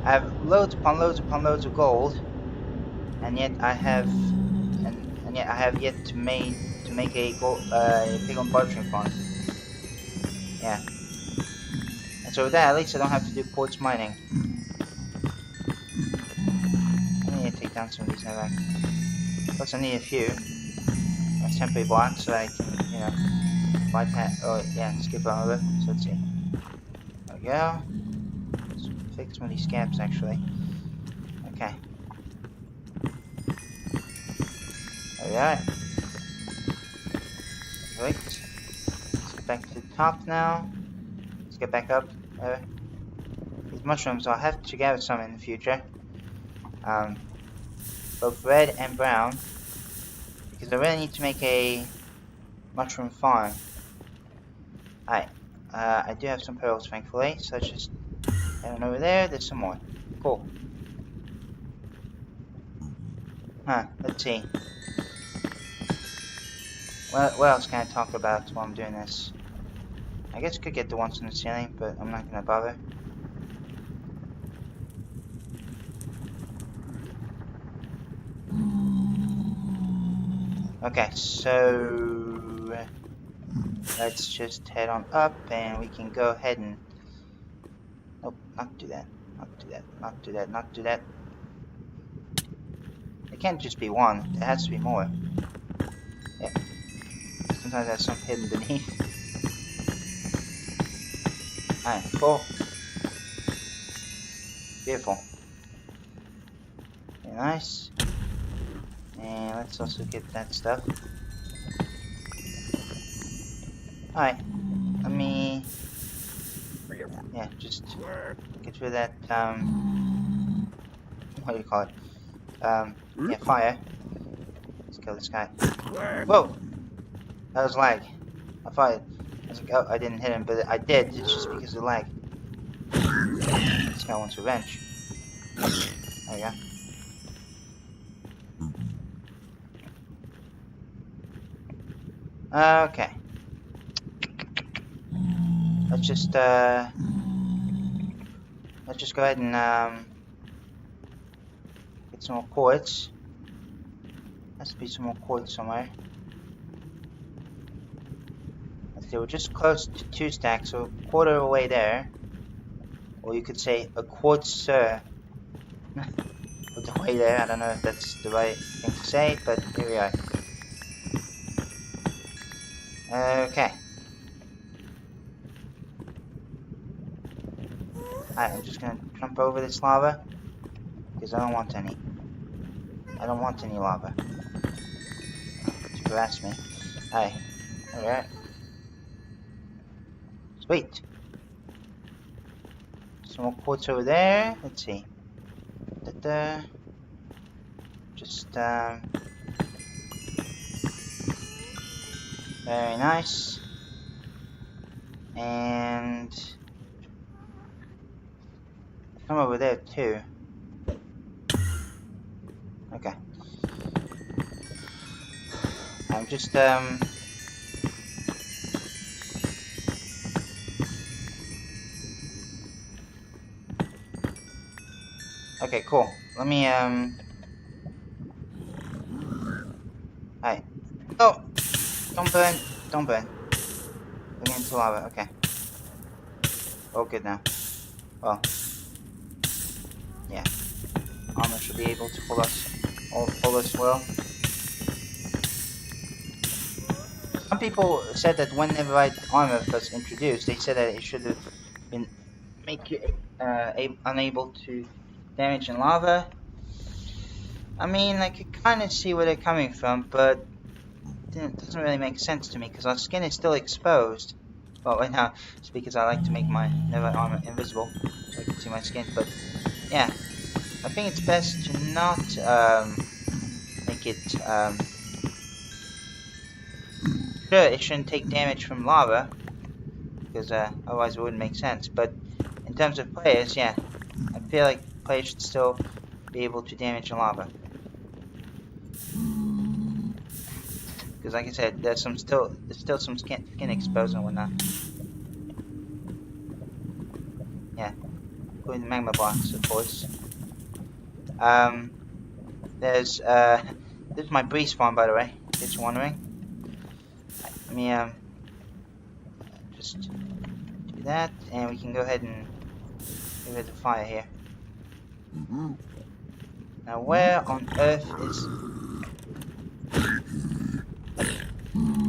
I have loads upon loads upon loads of gold, and yet I have yet to make a pig on bartering farm. Yeah. And so with that, at least I don't have to do quartz mining. I need to take down some of these now. Plus, I need a few temporary blocks so I can, you know, bypass. Oh yeah, skip over. So let's see. There we go. Let's fix some of these gaps actually. Okay. There we are. Right. Let's get back to the top now. Let's get back up. These mushrooms, I'll have to gather some in the future. Both red and brown. Because I really need to make a mushroom farm. Alright. I do have some pearls, thankfully, so let's just And over there, there's some more. Cool. Huh, let's see. What else can I talk about while I'm doing this? I guess I could get the ones on the ceiling, but I'm not gonna bother. Okay, so let's just head on up and we can go ahead and... Nope, not do that. Not do that. Not do that. Not do that. It can't just be one. There has to be more. Yeah. Sometimes there's some hidden beneath. Alright, cool. Beautiful. Very nice. And let's also get that stuff. Alright. Let me... Yeah, just get rid of that, what do you call it? Yeah, fire. Let's kill this guy. Whoa! That was lag. I thought I was like, oh, I didn't hit him, but I did. It's just because of lag. This guy wants revenge. There we go. Okay. Let's just go ahead and get some more quartz. Has to be some more quartz somewhere. Let's see, we're just close to 2 stacks, so a quarter of the way there. Or you could say a quartzer of the way there. I don't know if that's the right thing to say, but here we are. Okay. Alright, I'm just gonna jump over this lava because I don't want any. I don't want any lava to harass me. Alright, alright. Sweet. Some more quartz over there. Let's see. Just very nice. And come over there too. Okay. I'm just okay, cool. Let me Alright. Oh! Don't burn. Don't burn. Bring it into lava. Okay. All good now. Well. Yeah. Armor should be able to pull us well. Some people said that whenever armor was introduced, they said that it should have been make you unable to damage in lava. I mean, I could kind of see where they're coming from, but it doesn't really make sense to me because our skin is still exposed. Well, right now it's because I like to make my netherite armor invisible so I can see my skin. But yeah, I think it's best to not make it. Sure, it shouldn't take damage from lava because otherwise it wouldn't make sense. But in terms of players, yeah, I feel like players should still be able to damage in lava. Because like I said, there's still some skin exposed and whatnot. Yeah, including the magma blocks, of course. This is my breeze farm, by the way, in case you're wondering. Let me just do that, and we can go ahead and give it the fire here. Now, where on earth is?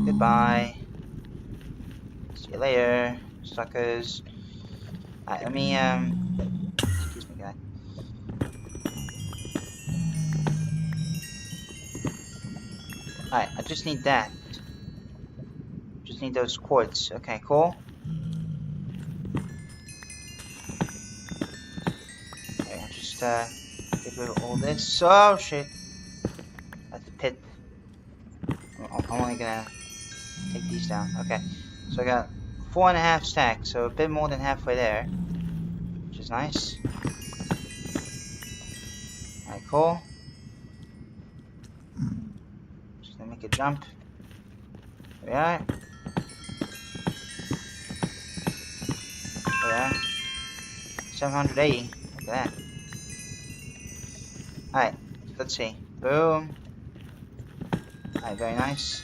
Goodbye. See you later, suckers. Alright, let me excuse me, guy. Alright, I just need that. Just need those quartz. Okay, cool. Okay, I'll just get rid of all this. Oh shit! That's the pit. I'm only gonna take these down. Okay, so I got 4.5 stacks, so a bit more than halfway there, which is nice. Alright, cool. Just gonna make a jump. There we are. There we are. 780. Look at that. Alright, let's see. Boom. Alright, very nice.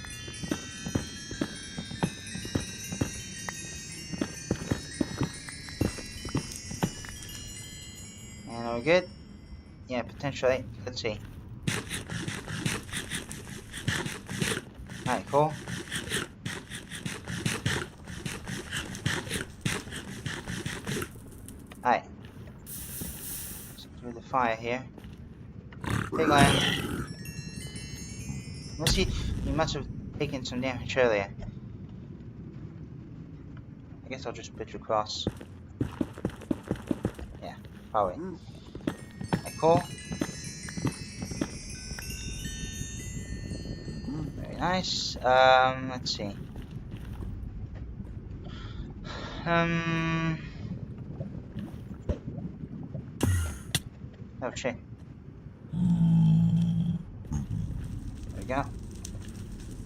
And are we good? Yeah, potentially. Let's see. Alright, cool. Alright. Let's do the fire here. Big iron. Let's see. You must have taken some damage earlier. I guess I'll just put you across. Yeah, probably. Alright, cool. Very nice. Let's see. Oh shit. There we go.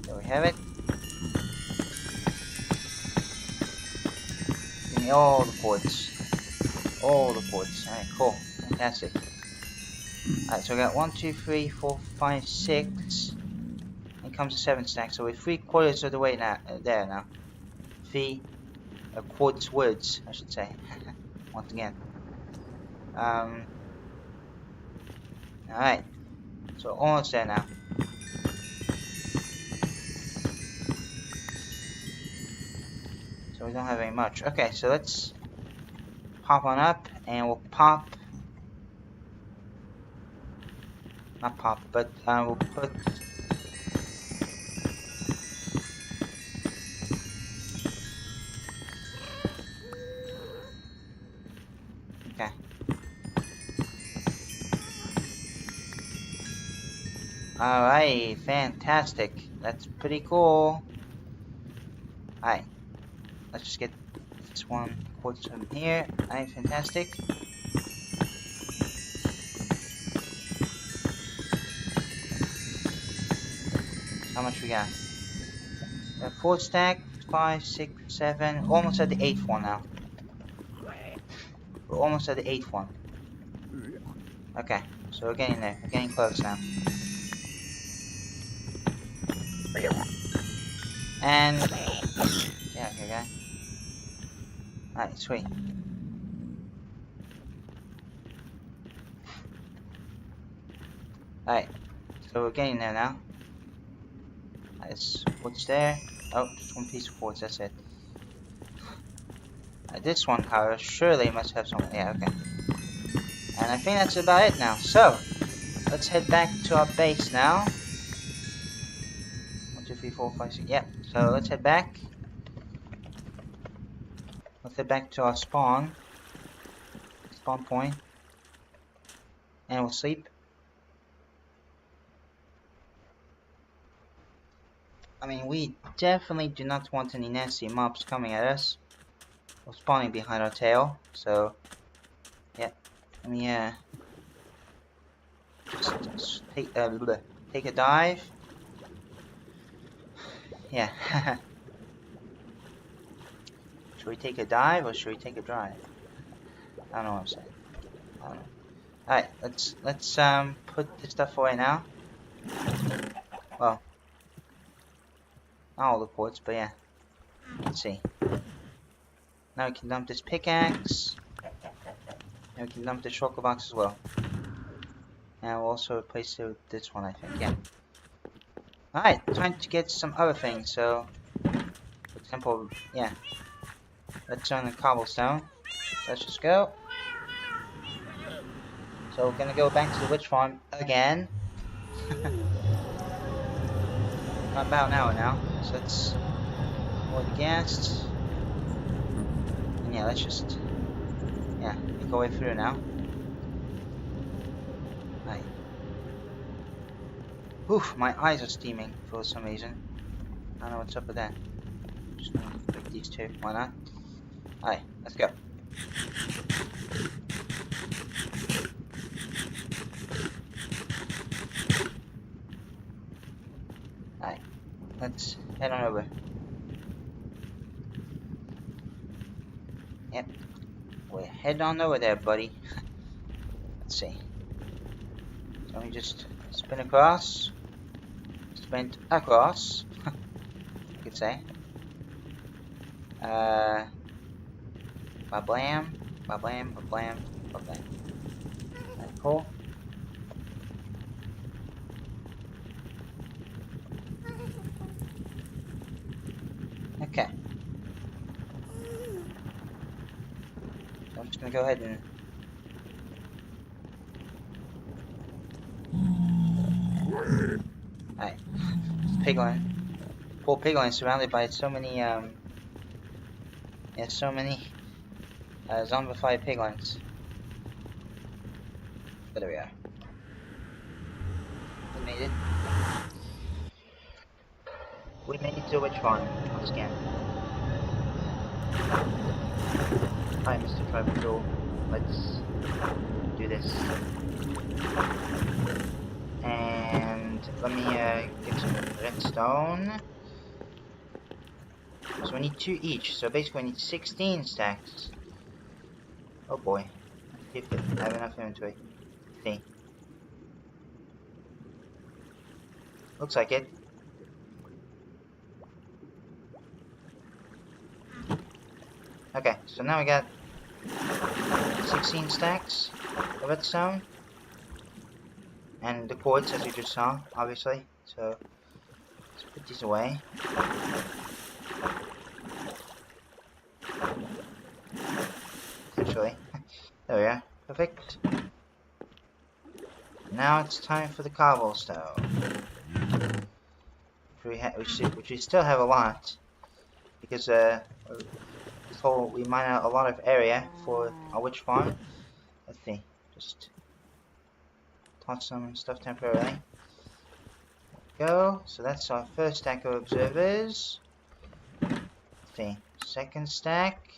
There we have it. Give me all the ports. All the ports. Alright, cool. Fantastic. Alright, so we got 1, 2, 3, 4, 5, 6. And comes a 7 stack. So we're 3/4 of the way now. There now. 3 quarters words, I should say. Once again. Alright. So almost there now. So we don't have very much. Okay, so let's pop on up and we'll pop. Not pop, but we'll put. Okay. Alright, fantastic. That's pretty cool. Alright. Let's just get this 1/4 from here. Alright, fantastic. How much we got? 4 stack, 5, 6, 7. Almost at the 8th one now. We're almost at the 8th one. Okay, so we're getting there. We're getting close now. And yeah, here we go. Alright, sweet. Alright, so we're getting there now. That's what's there. Oh, just 1 piece of quartz, that's it. This one, however, surely must have something. Yeah, okay. And I think that's about it now. So, let's head back to our base now. 1, 2, 3, 4, 5, 6. Yep. So let's head back. Let's head back to our spawn point, and we'll sleep. I mean, we definitely do not want any nasty mobs coming at us or spawning behind our tail. So, yeah, let me just take a dive. Yeah. Should we take a dive or should we take a drive? I don't know what I'm saying. I don't know. Alright, let's put this stuff away now. Well, not all the quartz, but yeah. Let's see. Now we can dump this pickaxe. And we can dump the shulker box as well. And we'll also replace it with this one, I think, yeah. Alright, time to get some other things, so for example, yeah. Let's turn the cobblestone. Let's just go. So we're gonna go back to the witch farm again. About an hour now, so let's lower the gas. And yeah, let's just make our way through now. Right. Oof, my eyes are steaming for some reason. I don't know what's up with that. Just gonna break these two, why not? Alright, let's go. head on over. Yep. We're head on over there, buddy. Let's see. So let me just spin across. Spin across. I could say. Ba-blam. Ba-blam. Ba-blam. Ba-blam. Cool. Okay. So I'm just gonna go ahead and alright. Piglin. Poor Piglin surrounded by so many zombified piglins. But there we are. We made it. We made it to which one? Once again. Hi, Mr. Tribal. Let's do this. And let me get some redstone. So we need 2 each. So basically we need 16 stacks. Oh boy. I have enough inventory. See. Looks like it. Okay, so now we got 16 stacks of redstone. And the quartz, as you just saw, obviously. So let's put these away. Essentially. There we are. Perfect. Now it's time for the cobblestone. Which we still have a lot. Because we mine out a lot of area for our witch farm. Let's see. Just toss some stuff temporarily. There we go. So that's our first stack of observers. Let's see. Second stack.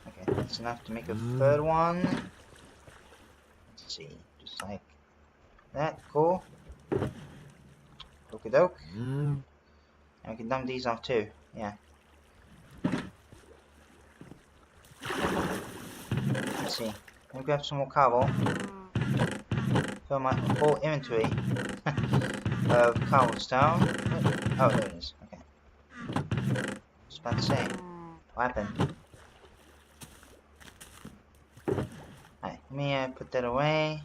Okay, that's enough to make a third one. Let's see. Just like that. Cool. Okie doke. And we can dump these off too. Yeah. Let's see. Let me grab some more cobble. Fill my whole inventory of cobblestone. Oh, there it is. Okay. I was about to say. What happened? Alright, let me put that away.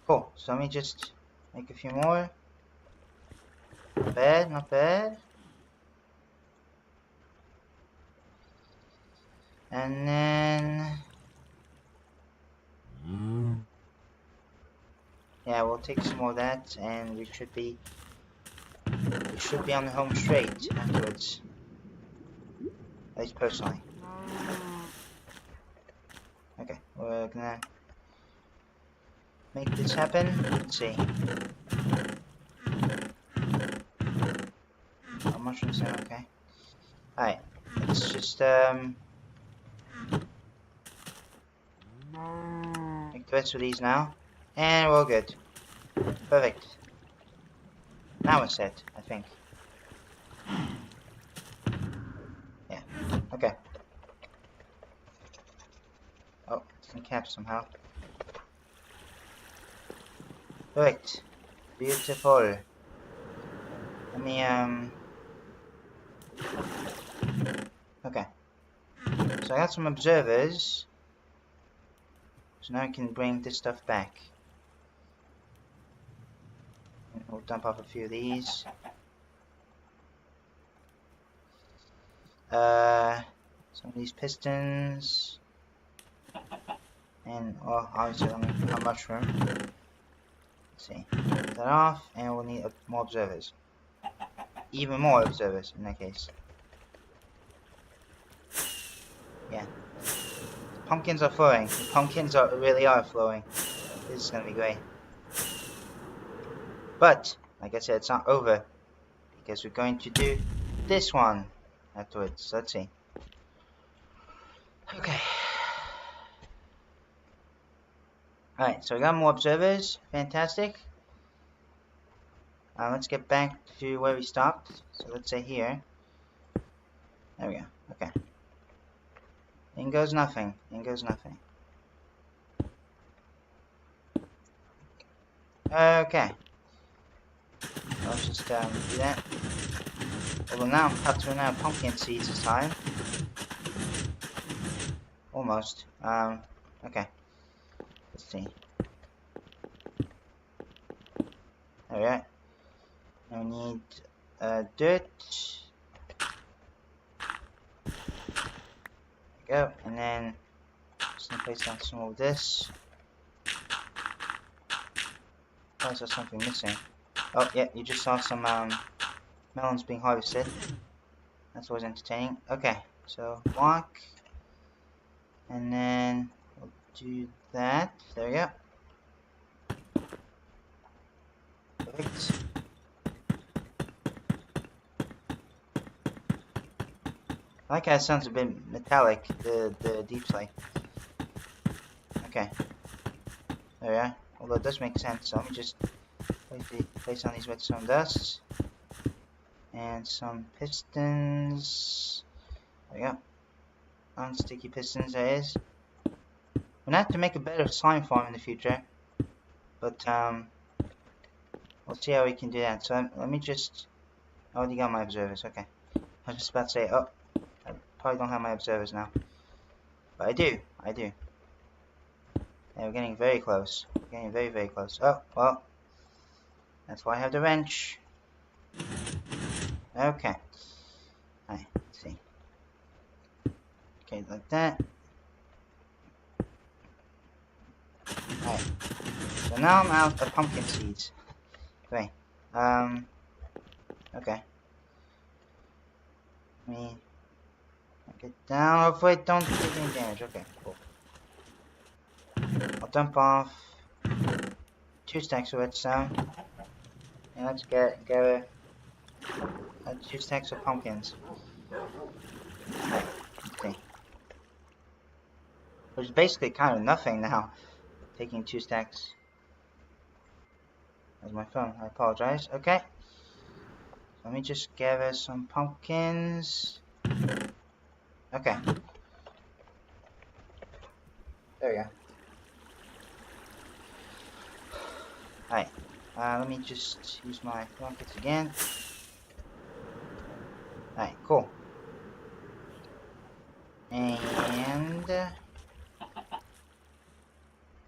Cool. So let me just make a few more. Not bad, not bad. And then yeah, we'll take some more of that, and we should be on the home straight afterwards. At least personally. Okay, we're gonna make this happen. Let's see. Oh, mushrooms there, okay. Alright, let's just make the rest of these now. And we're good. Perfect. Now we're set, I think. Yeah, okay. Oh, it's in caps somehow. Perfect. Beautiful. Let me, okay. So I got some observers. So now I can bring this stuff back. And we'll dump off a few of these. Some of these pistons. And, well, obviously let me a mushroom. Let's see. Put that off, and we'll need more observers. Even more observers in that case. Yeah. The pumpkins are flowing. The pumpkins really are flowing. This is gonna be great. But, like I said, it's not over. Because we're going to do this one afterwards. So let's see. Okay. Alright, so we got more observers. Fantastic. Let's get back to where we stopped. So let's say here. There we go. Okay. In goes nothing. In goes nothing. Okay. Let's just do that. Although now I'm cut through now pumpkin seeds this time. Almost. Okay. Let's see. There we go. Now we need dirt. There we go. And then just gonna place down some of this. Oh, is there something missing? Oh, yeah, you just saw some melons being harvested. That's always entertaining. Okay, so block. And then we'll do that. There we go. Perfect. I like how it sounds a bit metallic, the deep slate. Okay. There we are. Although it does make sense, so let me just place on these whetstone dusts. And some pistons. There we go. Non-sticky pistons, there is. We're gonna have to make a better slime farm in the future. But, we'll see how we can do that. So, let me just... I already got my observers, okay. I was just about to say, oh, I probably don't have my observers now. But I do. Yeah, we're getting very close. We're getting very, very close. Oh, well. That's why I have the wrench. Okay. Alright, let's see. Okay, like that. Alright. So now I'm out of pumpkin seeds. Okay. Okay. Let me get down. Hopefully it don't take any damage. Okay, cool. I'll dump off 2 stacks of redstone. And let's get 2 stacks of pumpkins. Okay. Which is basically kind of nothing now. Taking 2 stacks. That's my phone. I apologize. Okay. Let me just gather some pumpkins. Okay. There we go. Alright. Let me just use my rockets again. Alright, cool. And yeah,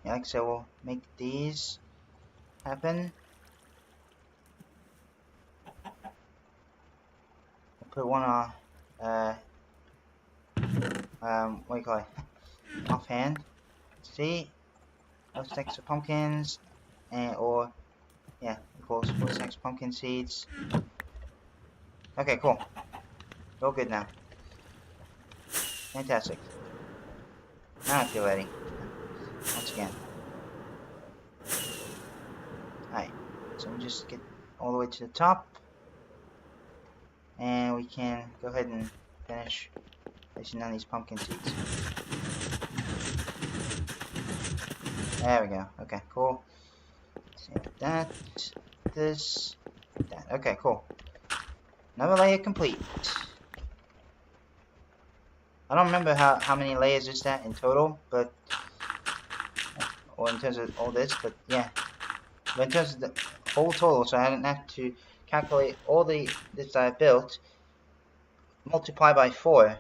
like I said, we'll make these happen. I'll put one on what do you call it? Offhand. Let's see. Those stacks of pumpkins, and or yeah, of course, 4 stacks of pumpkin seeds. Okay, cool. All good now. Fantastic. Now I feel ready. Once again. Alright, so we just get all the way to the top. And we can go ahead and finish placing down these pumpkin seeds. There we go. Okay, cool. Save that. This. That. Okay, cool. Another layer complete. I don't remember how many layers is that in total, but or in terms of all this, but yeah. But in terms of the whole total, so I didn't have to calculate all this that I built, multiply by 4.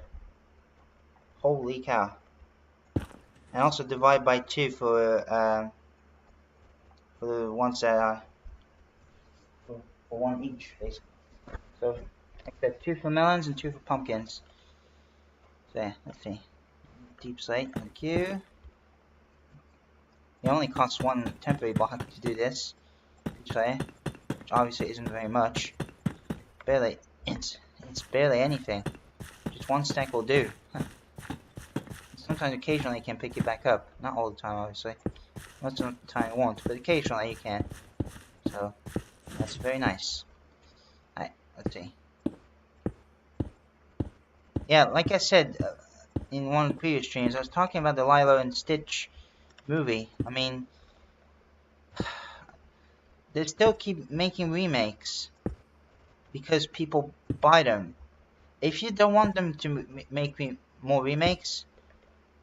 Holy cow. And also divide by 2 for the ones that are for 1 each, basically. So I got 2 for melons and 2 for pumpkins. So yeah, let's see. Deep slate, thank you. It only costs 1 temporary block to do this. Each layer, which obviously isn't very much. Barely, it's barely anything. Just 1 stack will do. Sometimes occasionally you can pick it back up. Not all the time, obviously. Most of the time it won't, but occasionally you can. So that's very nice. Alright, let's see. Yeah, like I said in one of the previous streams, I was talking about the Lilo and Stitch movie. I mean, they still keep making remakes because people buy them. If you don't want them to make more remakes,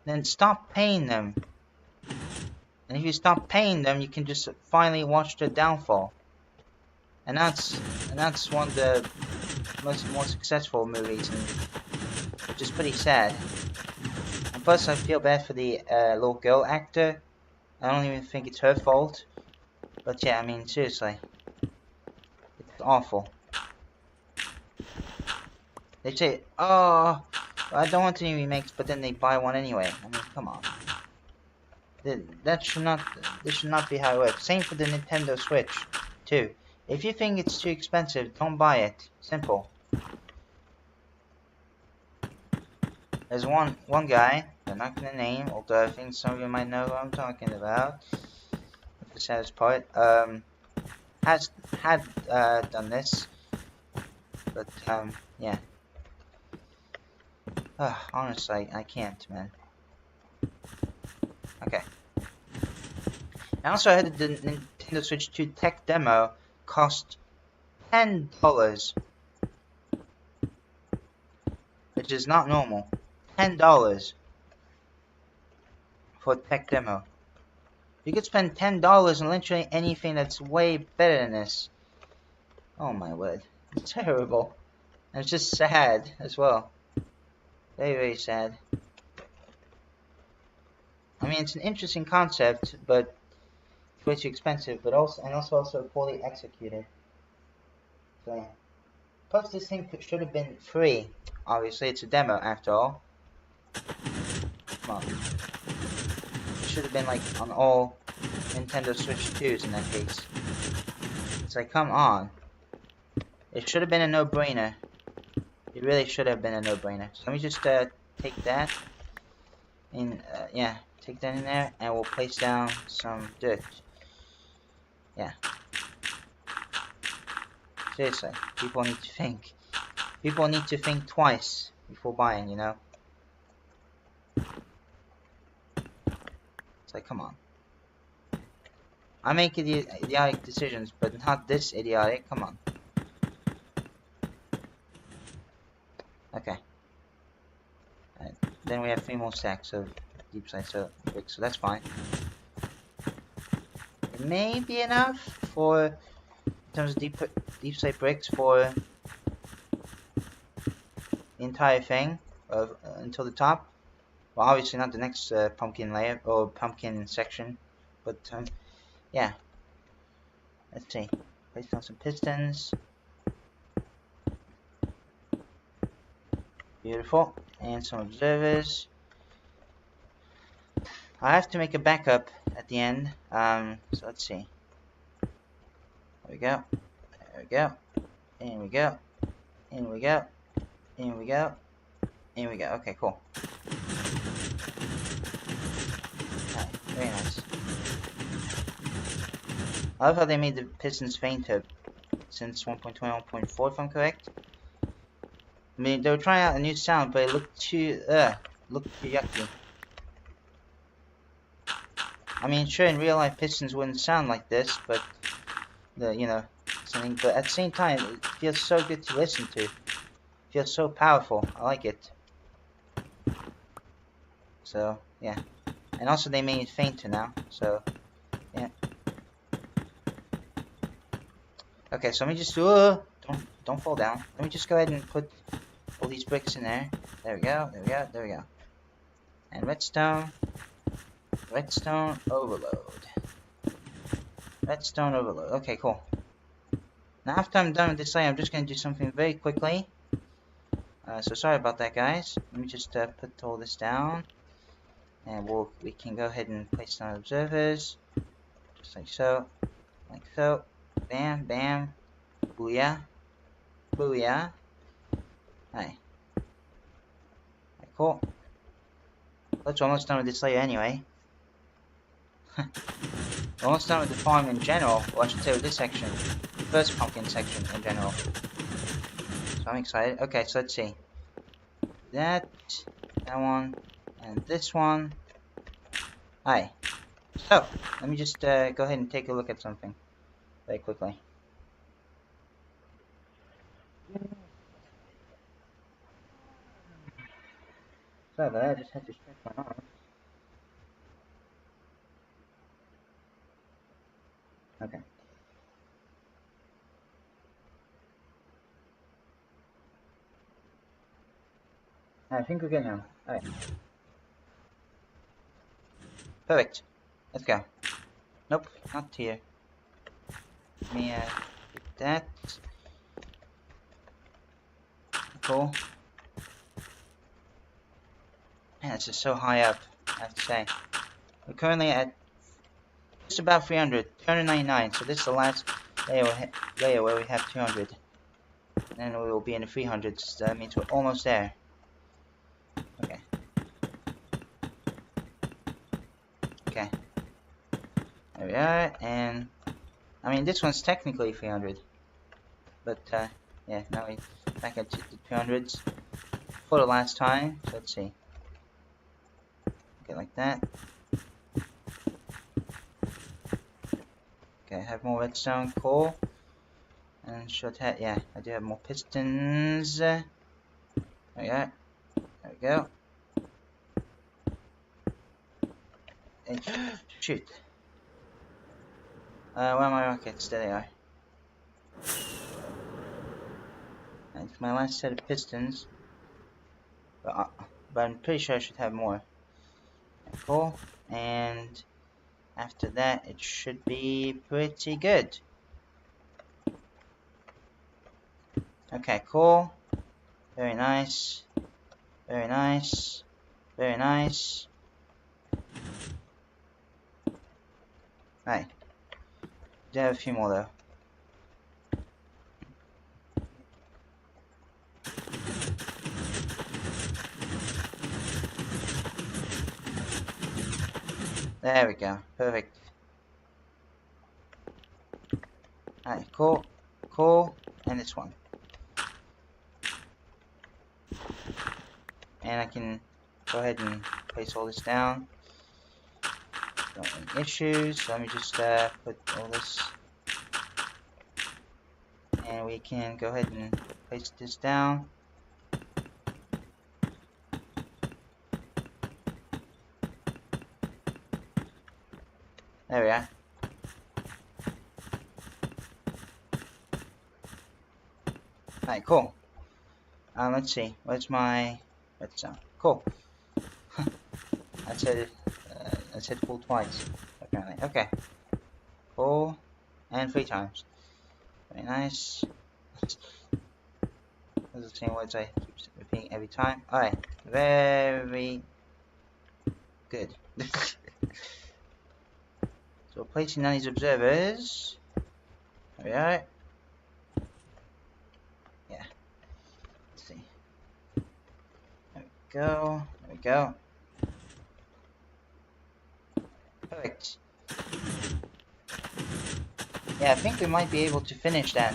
then stop paying them. And if you stop paying them, you can just finally watch their downfall. And that's one of the more successful movies, and which is pretty sad. And plus, I feel bad for the little girl actor. I don't even think it's her fault. But yeah, I mean, seriously, it's awful. They say, "Oh, I don't want any remakes," but then they buy one anyway. I mean, come on. This should not be how it works. Same for the Nintendo Switch, too. If you think it's too expensive, don't buy it. Simple. There's one guy, I'm not gonna name, although I think some of you might know who I'm talking about. The saddest part, had done this, but yeah. Honestly, I can't, man. Okay. I also heard the Nintendo Switch 2 tech demo cost $10, which is not normal. $10 for a tech demo. You could spend $10 on literally anything that's way better than this. Oh my word, it's terrible, and it's just sad as well. Very, very sad. I mean, it's an interesting concept, but it's way too expensive, but also poorly executed. So yeah. Plus, this thing should have been free. Obviously, it's a demo after all. Come on. It should have been like on all Nintendo Switch 2s in that case. It's like, come on. It should have been a no-brainer. It really should have been a no-brainer. So let me just take that in, yeah, take that in there, and we'll place down some dirt. Yeah. Seriously, people need to think. People need to think twice before buying, you know? It's like, come on. I make idiotic decisions, but not this idiotic. Come on. Okay. Then we have 3 more stacks of deep slate bricks, so that's fine. It may be enough for, in terms of deep slate bricks, for the entire thing until the top. Well, obviously not the next pumpkin layer or pumpkin section, but yeah. Let's see. Place down some pistons. Beautiful. And some observers. I have to make a backup at the end. So let's see. There we go. There we go. In we go. In we go. In we go. In we go. Okay, cool. Okay, very nice. I love how they made the pistons fainter since 1.21.4, if I'm correct. I mean, they were trying out a new sound, but it looked too yucky. I mean, sure, in real life pistons wouldn't sound like this, but you know, something. But at the same time, it feels so good to listen to. It feels so powerful. I like it. So yeah, and also they made it fainter now. So yeah. Okay, so let me just do. Don't fall down. Let me just go ahead and put all these bricks in there. There we go. There we go. There we go. And redstone. Redstone overload. Redstone overload. Okay, cool. Now after I'm done with this layer, I'm just going to do something very quickly. So sorry about that, guys. Let me just put all this down. And we can go ahead and place down observers. Just like so. Like so. Bam, bam. Booyah. Booyah. Hi. Cool. That's almost done with this layer anyway. Almost done with the farm in general. Well, I should say with this section. The first pumpkin section in general. So I'm excited. Okay, so let's see. That one, and this one. Hi. So, let me just go ahead and take a look at something. very quickly. Sorry about that, I just had to stretch my arms. Okay. I think we're good now. Alright. Perfect. Let's go. Nope, not here. Let me get that. Cool. Man, it's just so high up, I have to say. We're currently at just about 399, so this is the last layer where we have 200. And then we will be in the 300s, so that means we're almost there. Okay. Okay. There we are, and I mean this one's technically 300. But yeah, now we're back at the 200s for the last time, so let's see. Okay, like that. Okay, I have more redstone, cool. And short head, yeah, I do have more pistons. There we go. There we go. And shoot. Where are my rockets? There they are. And it's my last set of pistons. But I'm pretty sure I should have more. Cool. And after that, it should be pretty good. Okay, cool. Very nice. Very nice. Very nice. Right. Do have a few more though. There we go. Perfect. Alright, cool. Cool. And this one. And I can go ahead and place all this down. Not any issues. So let me just put all this. And we can go ahead and place this down. There we are. Alright, cool. Let's see. Where's my redstone? Cool. I said cool twice, apparently. Okay. Cool. And 3 times. Very nice. Those are the same words I keep repeating every time. Alright. Very good. So placing down these observers. There we are. Yeah. Let's see. There we go. There we go. Perfect. Yeah, I think we might be able to finish that.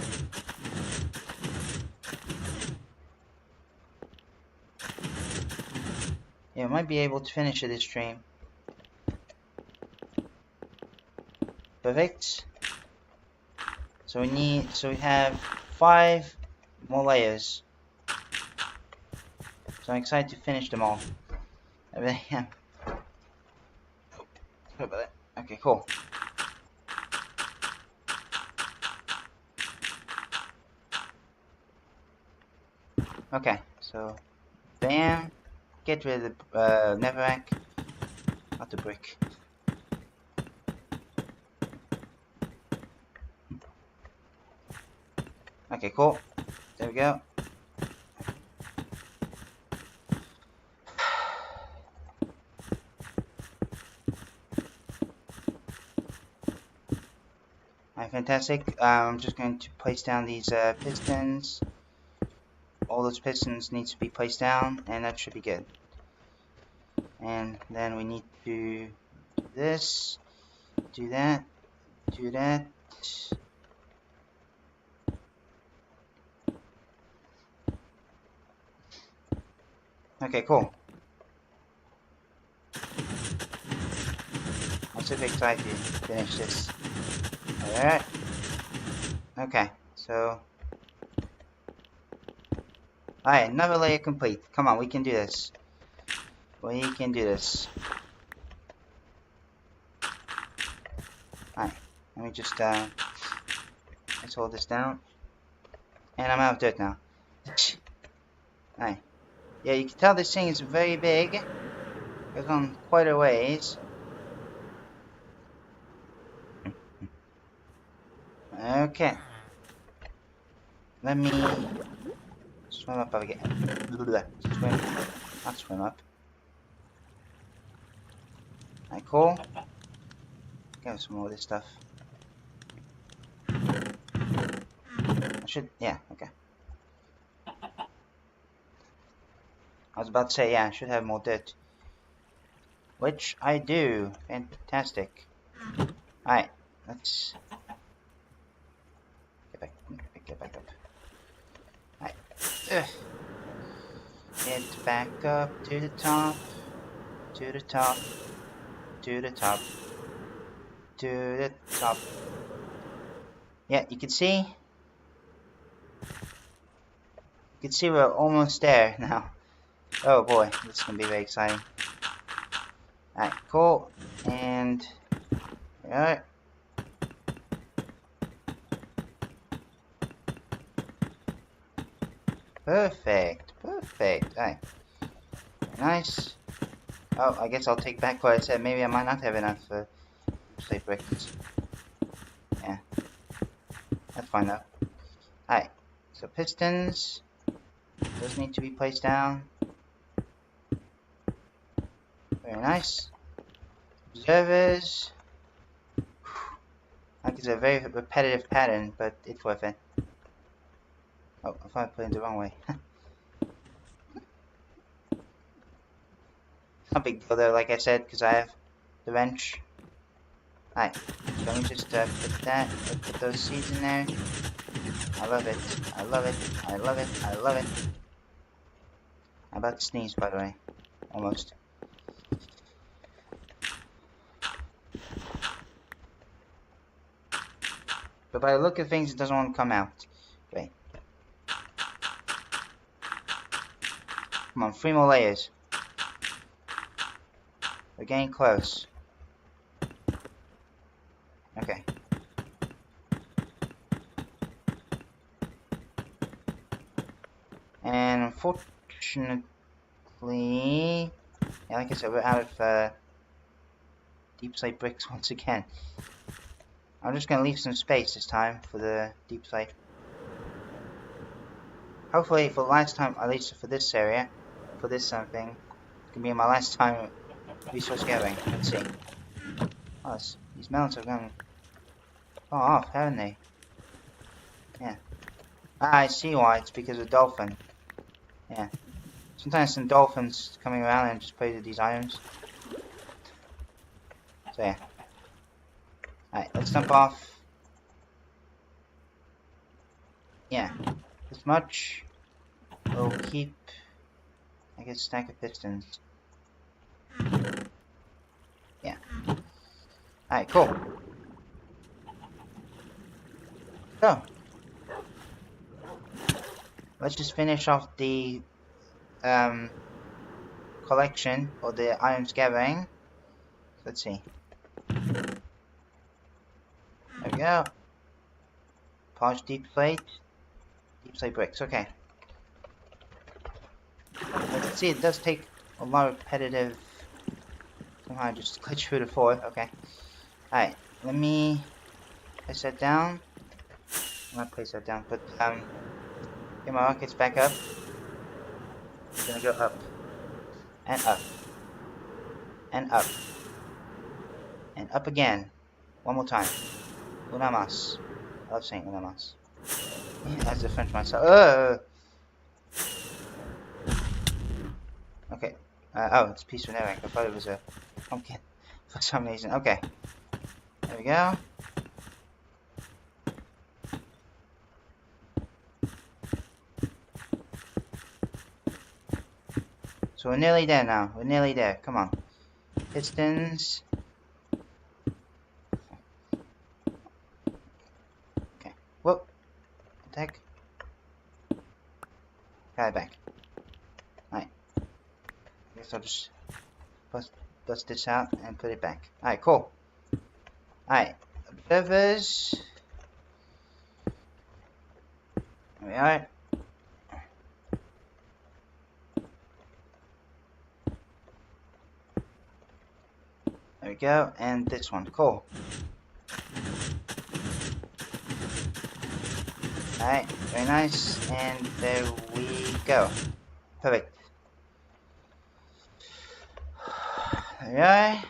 Yeah, we might be able to finish this stream. Perfect. So we have 5 more layers. So I'm excited to finish them all. I really am. Sorry about that. Okay, cool. Okay, so bam. Get rid of the netherrack. Not the brick. Okay, cool. There we go. Alright, fantastic. I'm just going to place down these pistons. All those pistons need to be placed down, and that should be good. And then we need to do this, do that, do that. Okay, cool. I'm super excited to finish this. Alright. Okay, so... Alright, another layer complete. Come on, we can do this. We can do this. Alright, let me just, let's hold this down. And I'm out of dirt now. Alright. Yeah, you can tell this thing is very big. Goes on quite a ways. Okay. Let me swim up again. Swim. Not swim up. Alright, cool. Get some more of this stuff. I should, yeah, okay. I was about to say, yeah, I should have more dirt. Which I do. Fantastic. Alright, let's get back up. Alright. Get back up to the top. To the top. To the top. To the top. Yeah, you can see. You can see we're almost there now. Oh boy, this is gonna be very exciting. Alright, cool. And there we go. Perfect. Perfect. Alright. Nice. Oh, I guess I'll take back what I said. Maybe I might not have enough slate bricks. Yeah. That's fine though. Alright. So pistons. Those need to be placed down. Very nice. Observers. Like it's a very repetitive pattern, but it's worth it. Oh, I thought I put it the wrong way. Not a big deal though, like I said, because I have the wrench. Alright, so let me just put those seeds in there. I love it. I love it. I love it. I love it. I'm about to sneeze, by the way. Almost. But by the look of things, it doesn't want to come out. Great. Come on, 3 more layers. We're getting close. Okay. And unfortunately, yeah, like I said, we're out of deep slate bricks once again. I'm just gonna leave some space this time for the deep slate. Hopefully, for the last time, at least for this area, for this thing, it can be my last time resource gathering. Let's see. Oh, these melons are going far off, haven't they? Yeah. Ah, I see why. It's because of dolphin. Yeah. Sometimes some dolphins coming around and just play with these items. So yeah. Alright, let's dump off. Yeah. This much. We'll keep, I guess, stack of pistons. Yeah. Alright, cool. So, let's just finish off the collection or the items gathering. Let's see. There we go. Polish deep slate bricks. Okay. Let's see. It does take a lot of repetitive. Somehow I just glitched through the floor. Okay. Alright. Let me place that down. Not place that down, but get my rockets back up. I'm gonna go up and up and up and up again. One more time. Una más. I love saying una más. Yeah, that's the French myself. Okay. Oh, it's piece of network. I thought it was a pumpkin for some reason. Okay. There we go. So we're nearly there now. We're nearly there. Come on. Pistons. Okay. Whoop. the heck? Got it back. Alright. I guess I'll just bust this out and put it back. Alright, cool. Alright. Observers. There we are. There we go. And this one. Cool. Alright, very nice, and there we go. Perfect. There we are.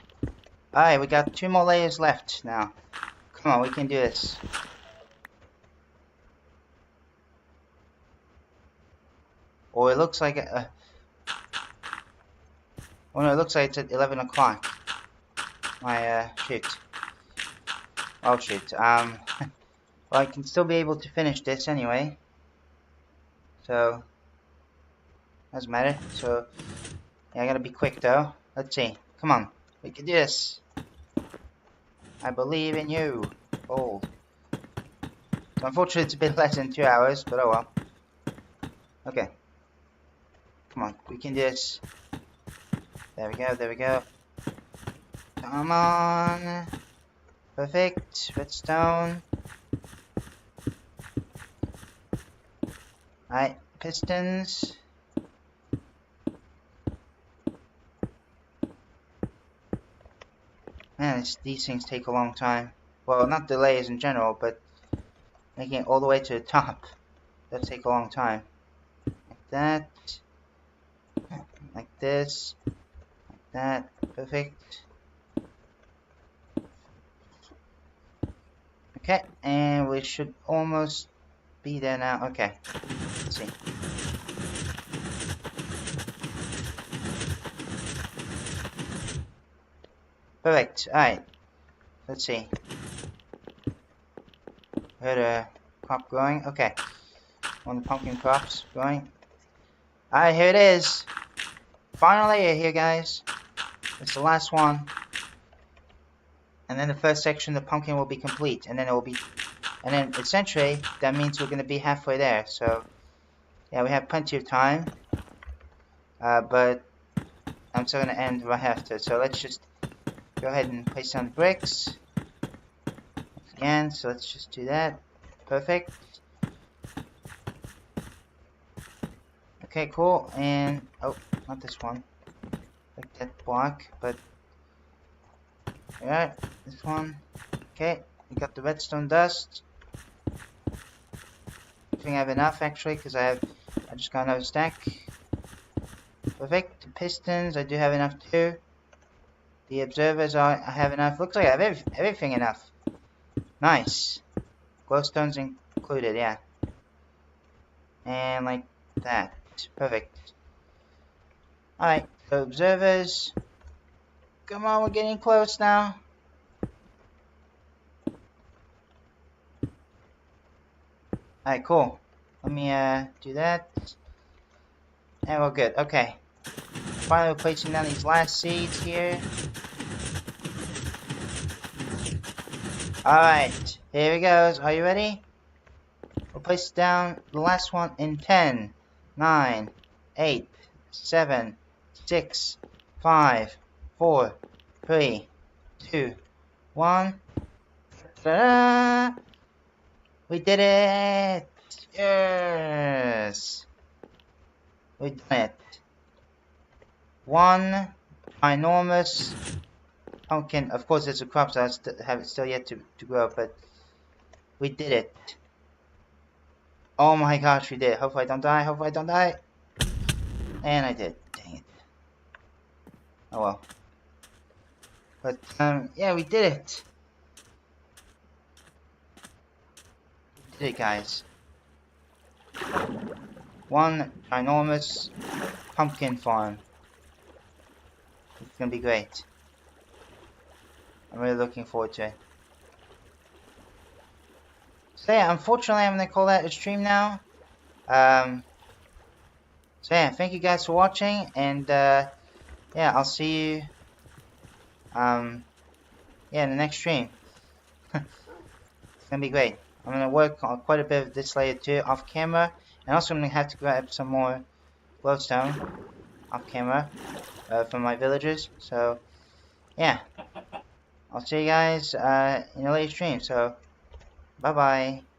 Alright, we got 2 more layers left now. Come on, we can do this. Oh, it looks like oh no, it looks like it's at 11 o'clock. My shoot. Oh shoot. Well, I can still be able to finish this anyway. So, doesn't matter. So, yeah, I gotta be quick though. Let's see. Come on. We can do this. I believe in you. Oh. So unfortunately, it's a bit less than 2 hours, but oh well. Okay. Come on. We can do this. There we go. There we go. Come on. Perfect. Redstone. Alright, pistons. Man, these things take a long time. Well, not the layers in general, but making it all the way to the top does take a long time. Like that. Like this. Like that. Perfect. Okay, and we should almost be there now. Okay. Let's see. Perfect. Alright. Let's see. Heard a crop growing. Okay. One of the pumpkin crops growing. Alright, here it is. Final layer here, guys. It's the last one. And then the first section, the pumpkin will be complete. And then it will be... And then, essentially, that means we're going to be halfway there. So, yeah, we have plenty of time. But I'm still going to end right after. So let's just go ahead and place down the bricks. Again, so let's just do that. Perfect. Okay, cool. And, oh, not this one. Like that block, but... Alright, this one. Okay, we got the redstone dust. I think I have enough actually, because I just got another stack. Perfect. The pistons, I do have enough too. The observers, I have enough. Looks like I have everything enough. Nice. Glowstones included, yeah. And like that. Perfect. Alright, so observers. Come on, we're getting close now. Alright, cool. Let me do that. And we're good. Okay. Finally, we're placing down these last seeds here. Alright, here it goes. Are you ready? We'll place down the last one in 10, 9, 8, 7, 6, 5, 4, 3, 2, 1. Ta-da! We did it! Yes! We done it. One enormous pumpkin. Of course, there's a crop, so I have it still yet to grow, but we did it. Oh my gosh, we did it. Hopefully I don't die. Hopefully I don't die. And I did. Dang it. Oh well. But, yeah, we did it. We did it, guys. One ginormous pumpkin farm. It's gonna be great. I'm really looking forward to it. So yeah, unfortunately I'm gonna call that a stream now. So yeah, thank you guys for watching, and yeah, I'll see you yeah, in the next stream. It's gonna be great. I'm gonna work on quite a bit of this layer too off camera, and also I'm gonna have to grab some more glowstone off camera from my villagers. So yeah, I'll see you guys in a later stream. So bye bye.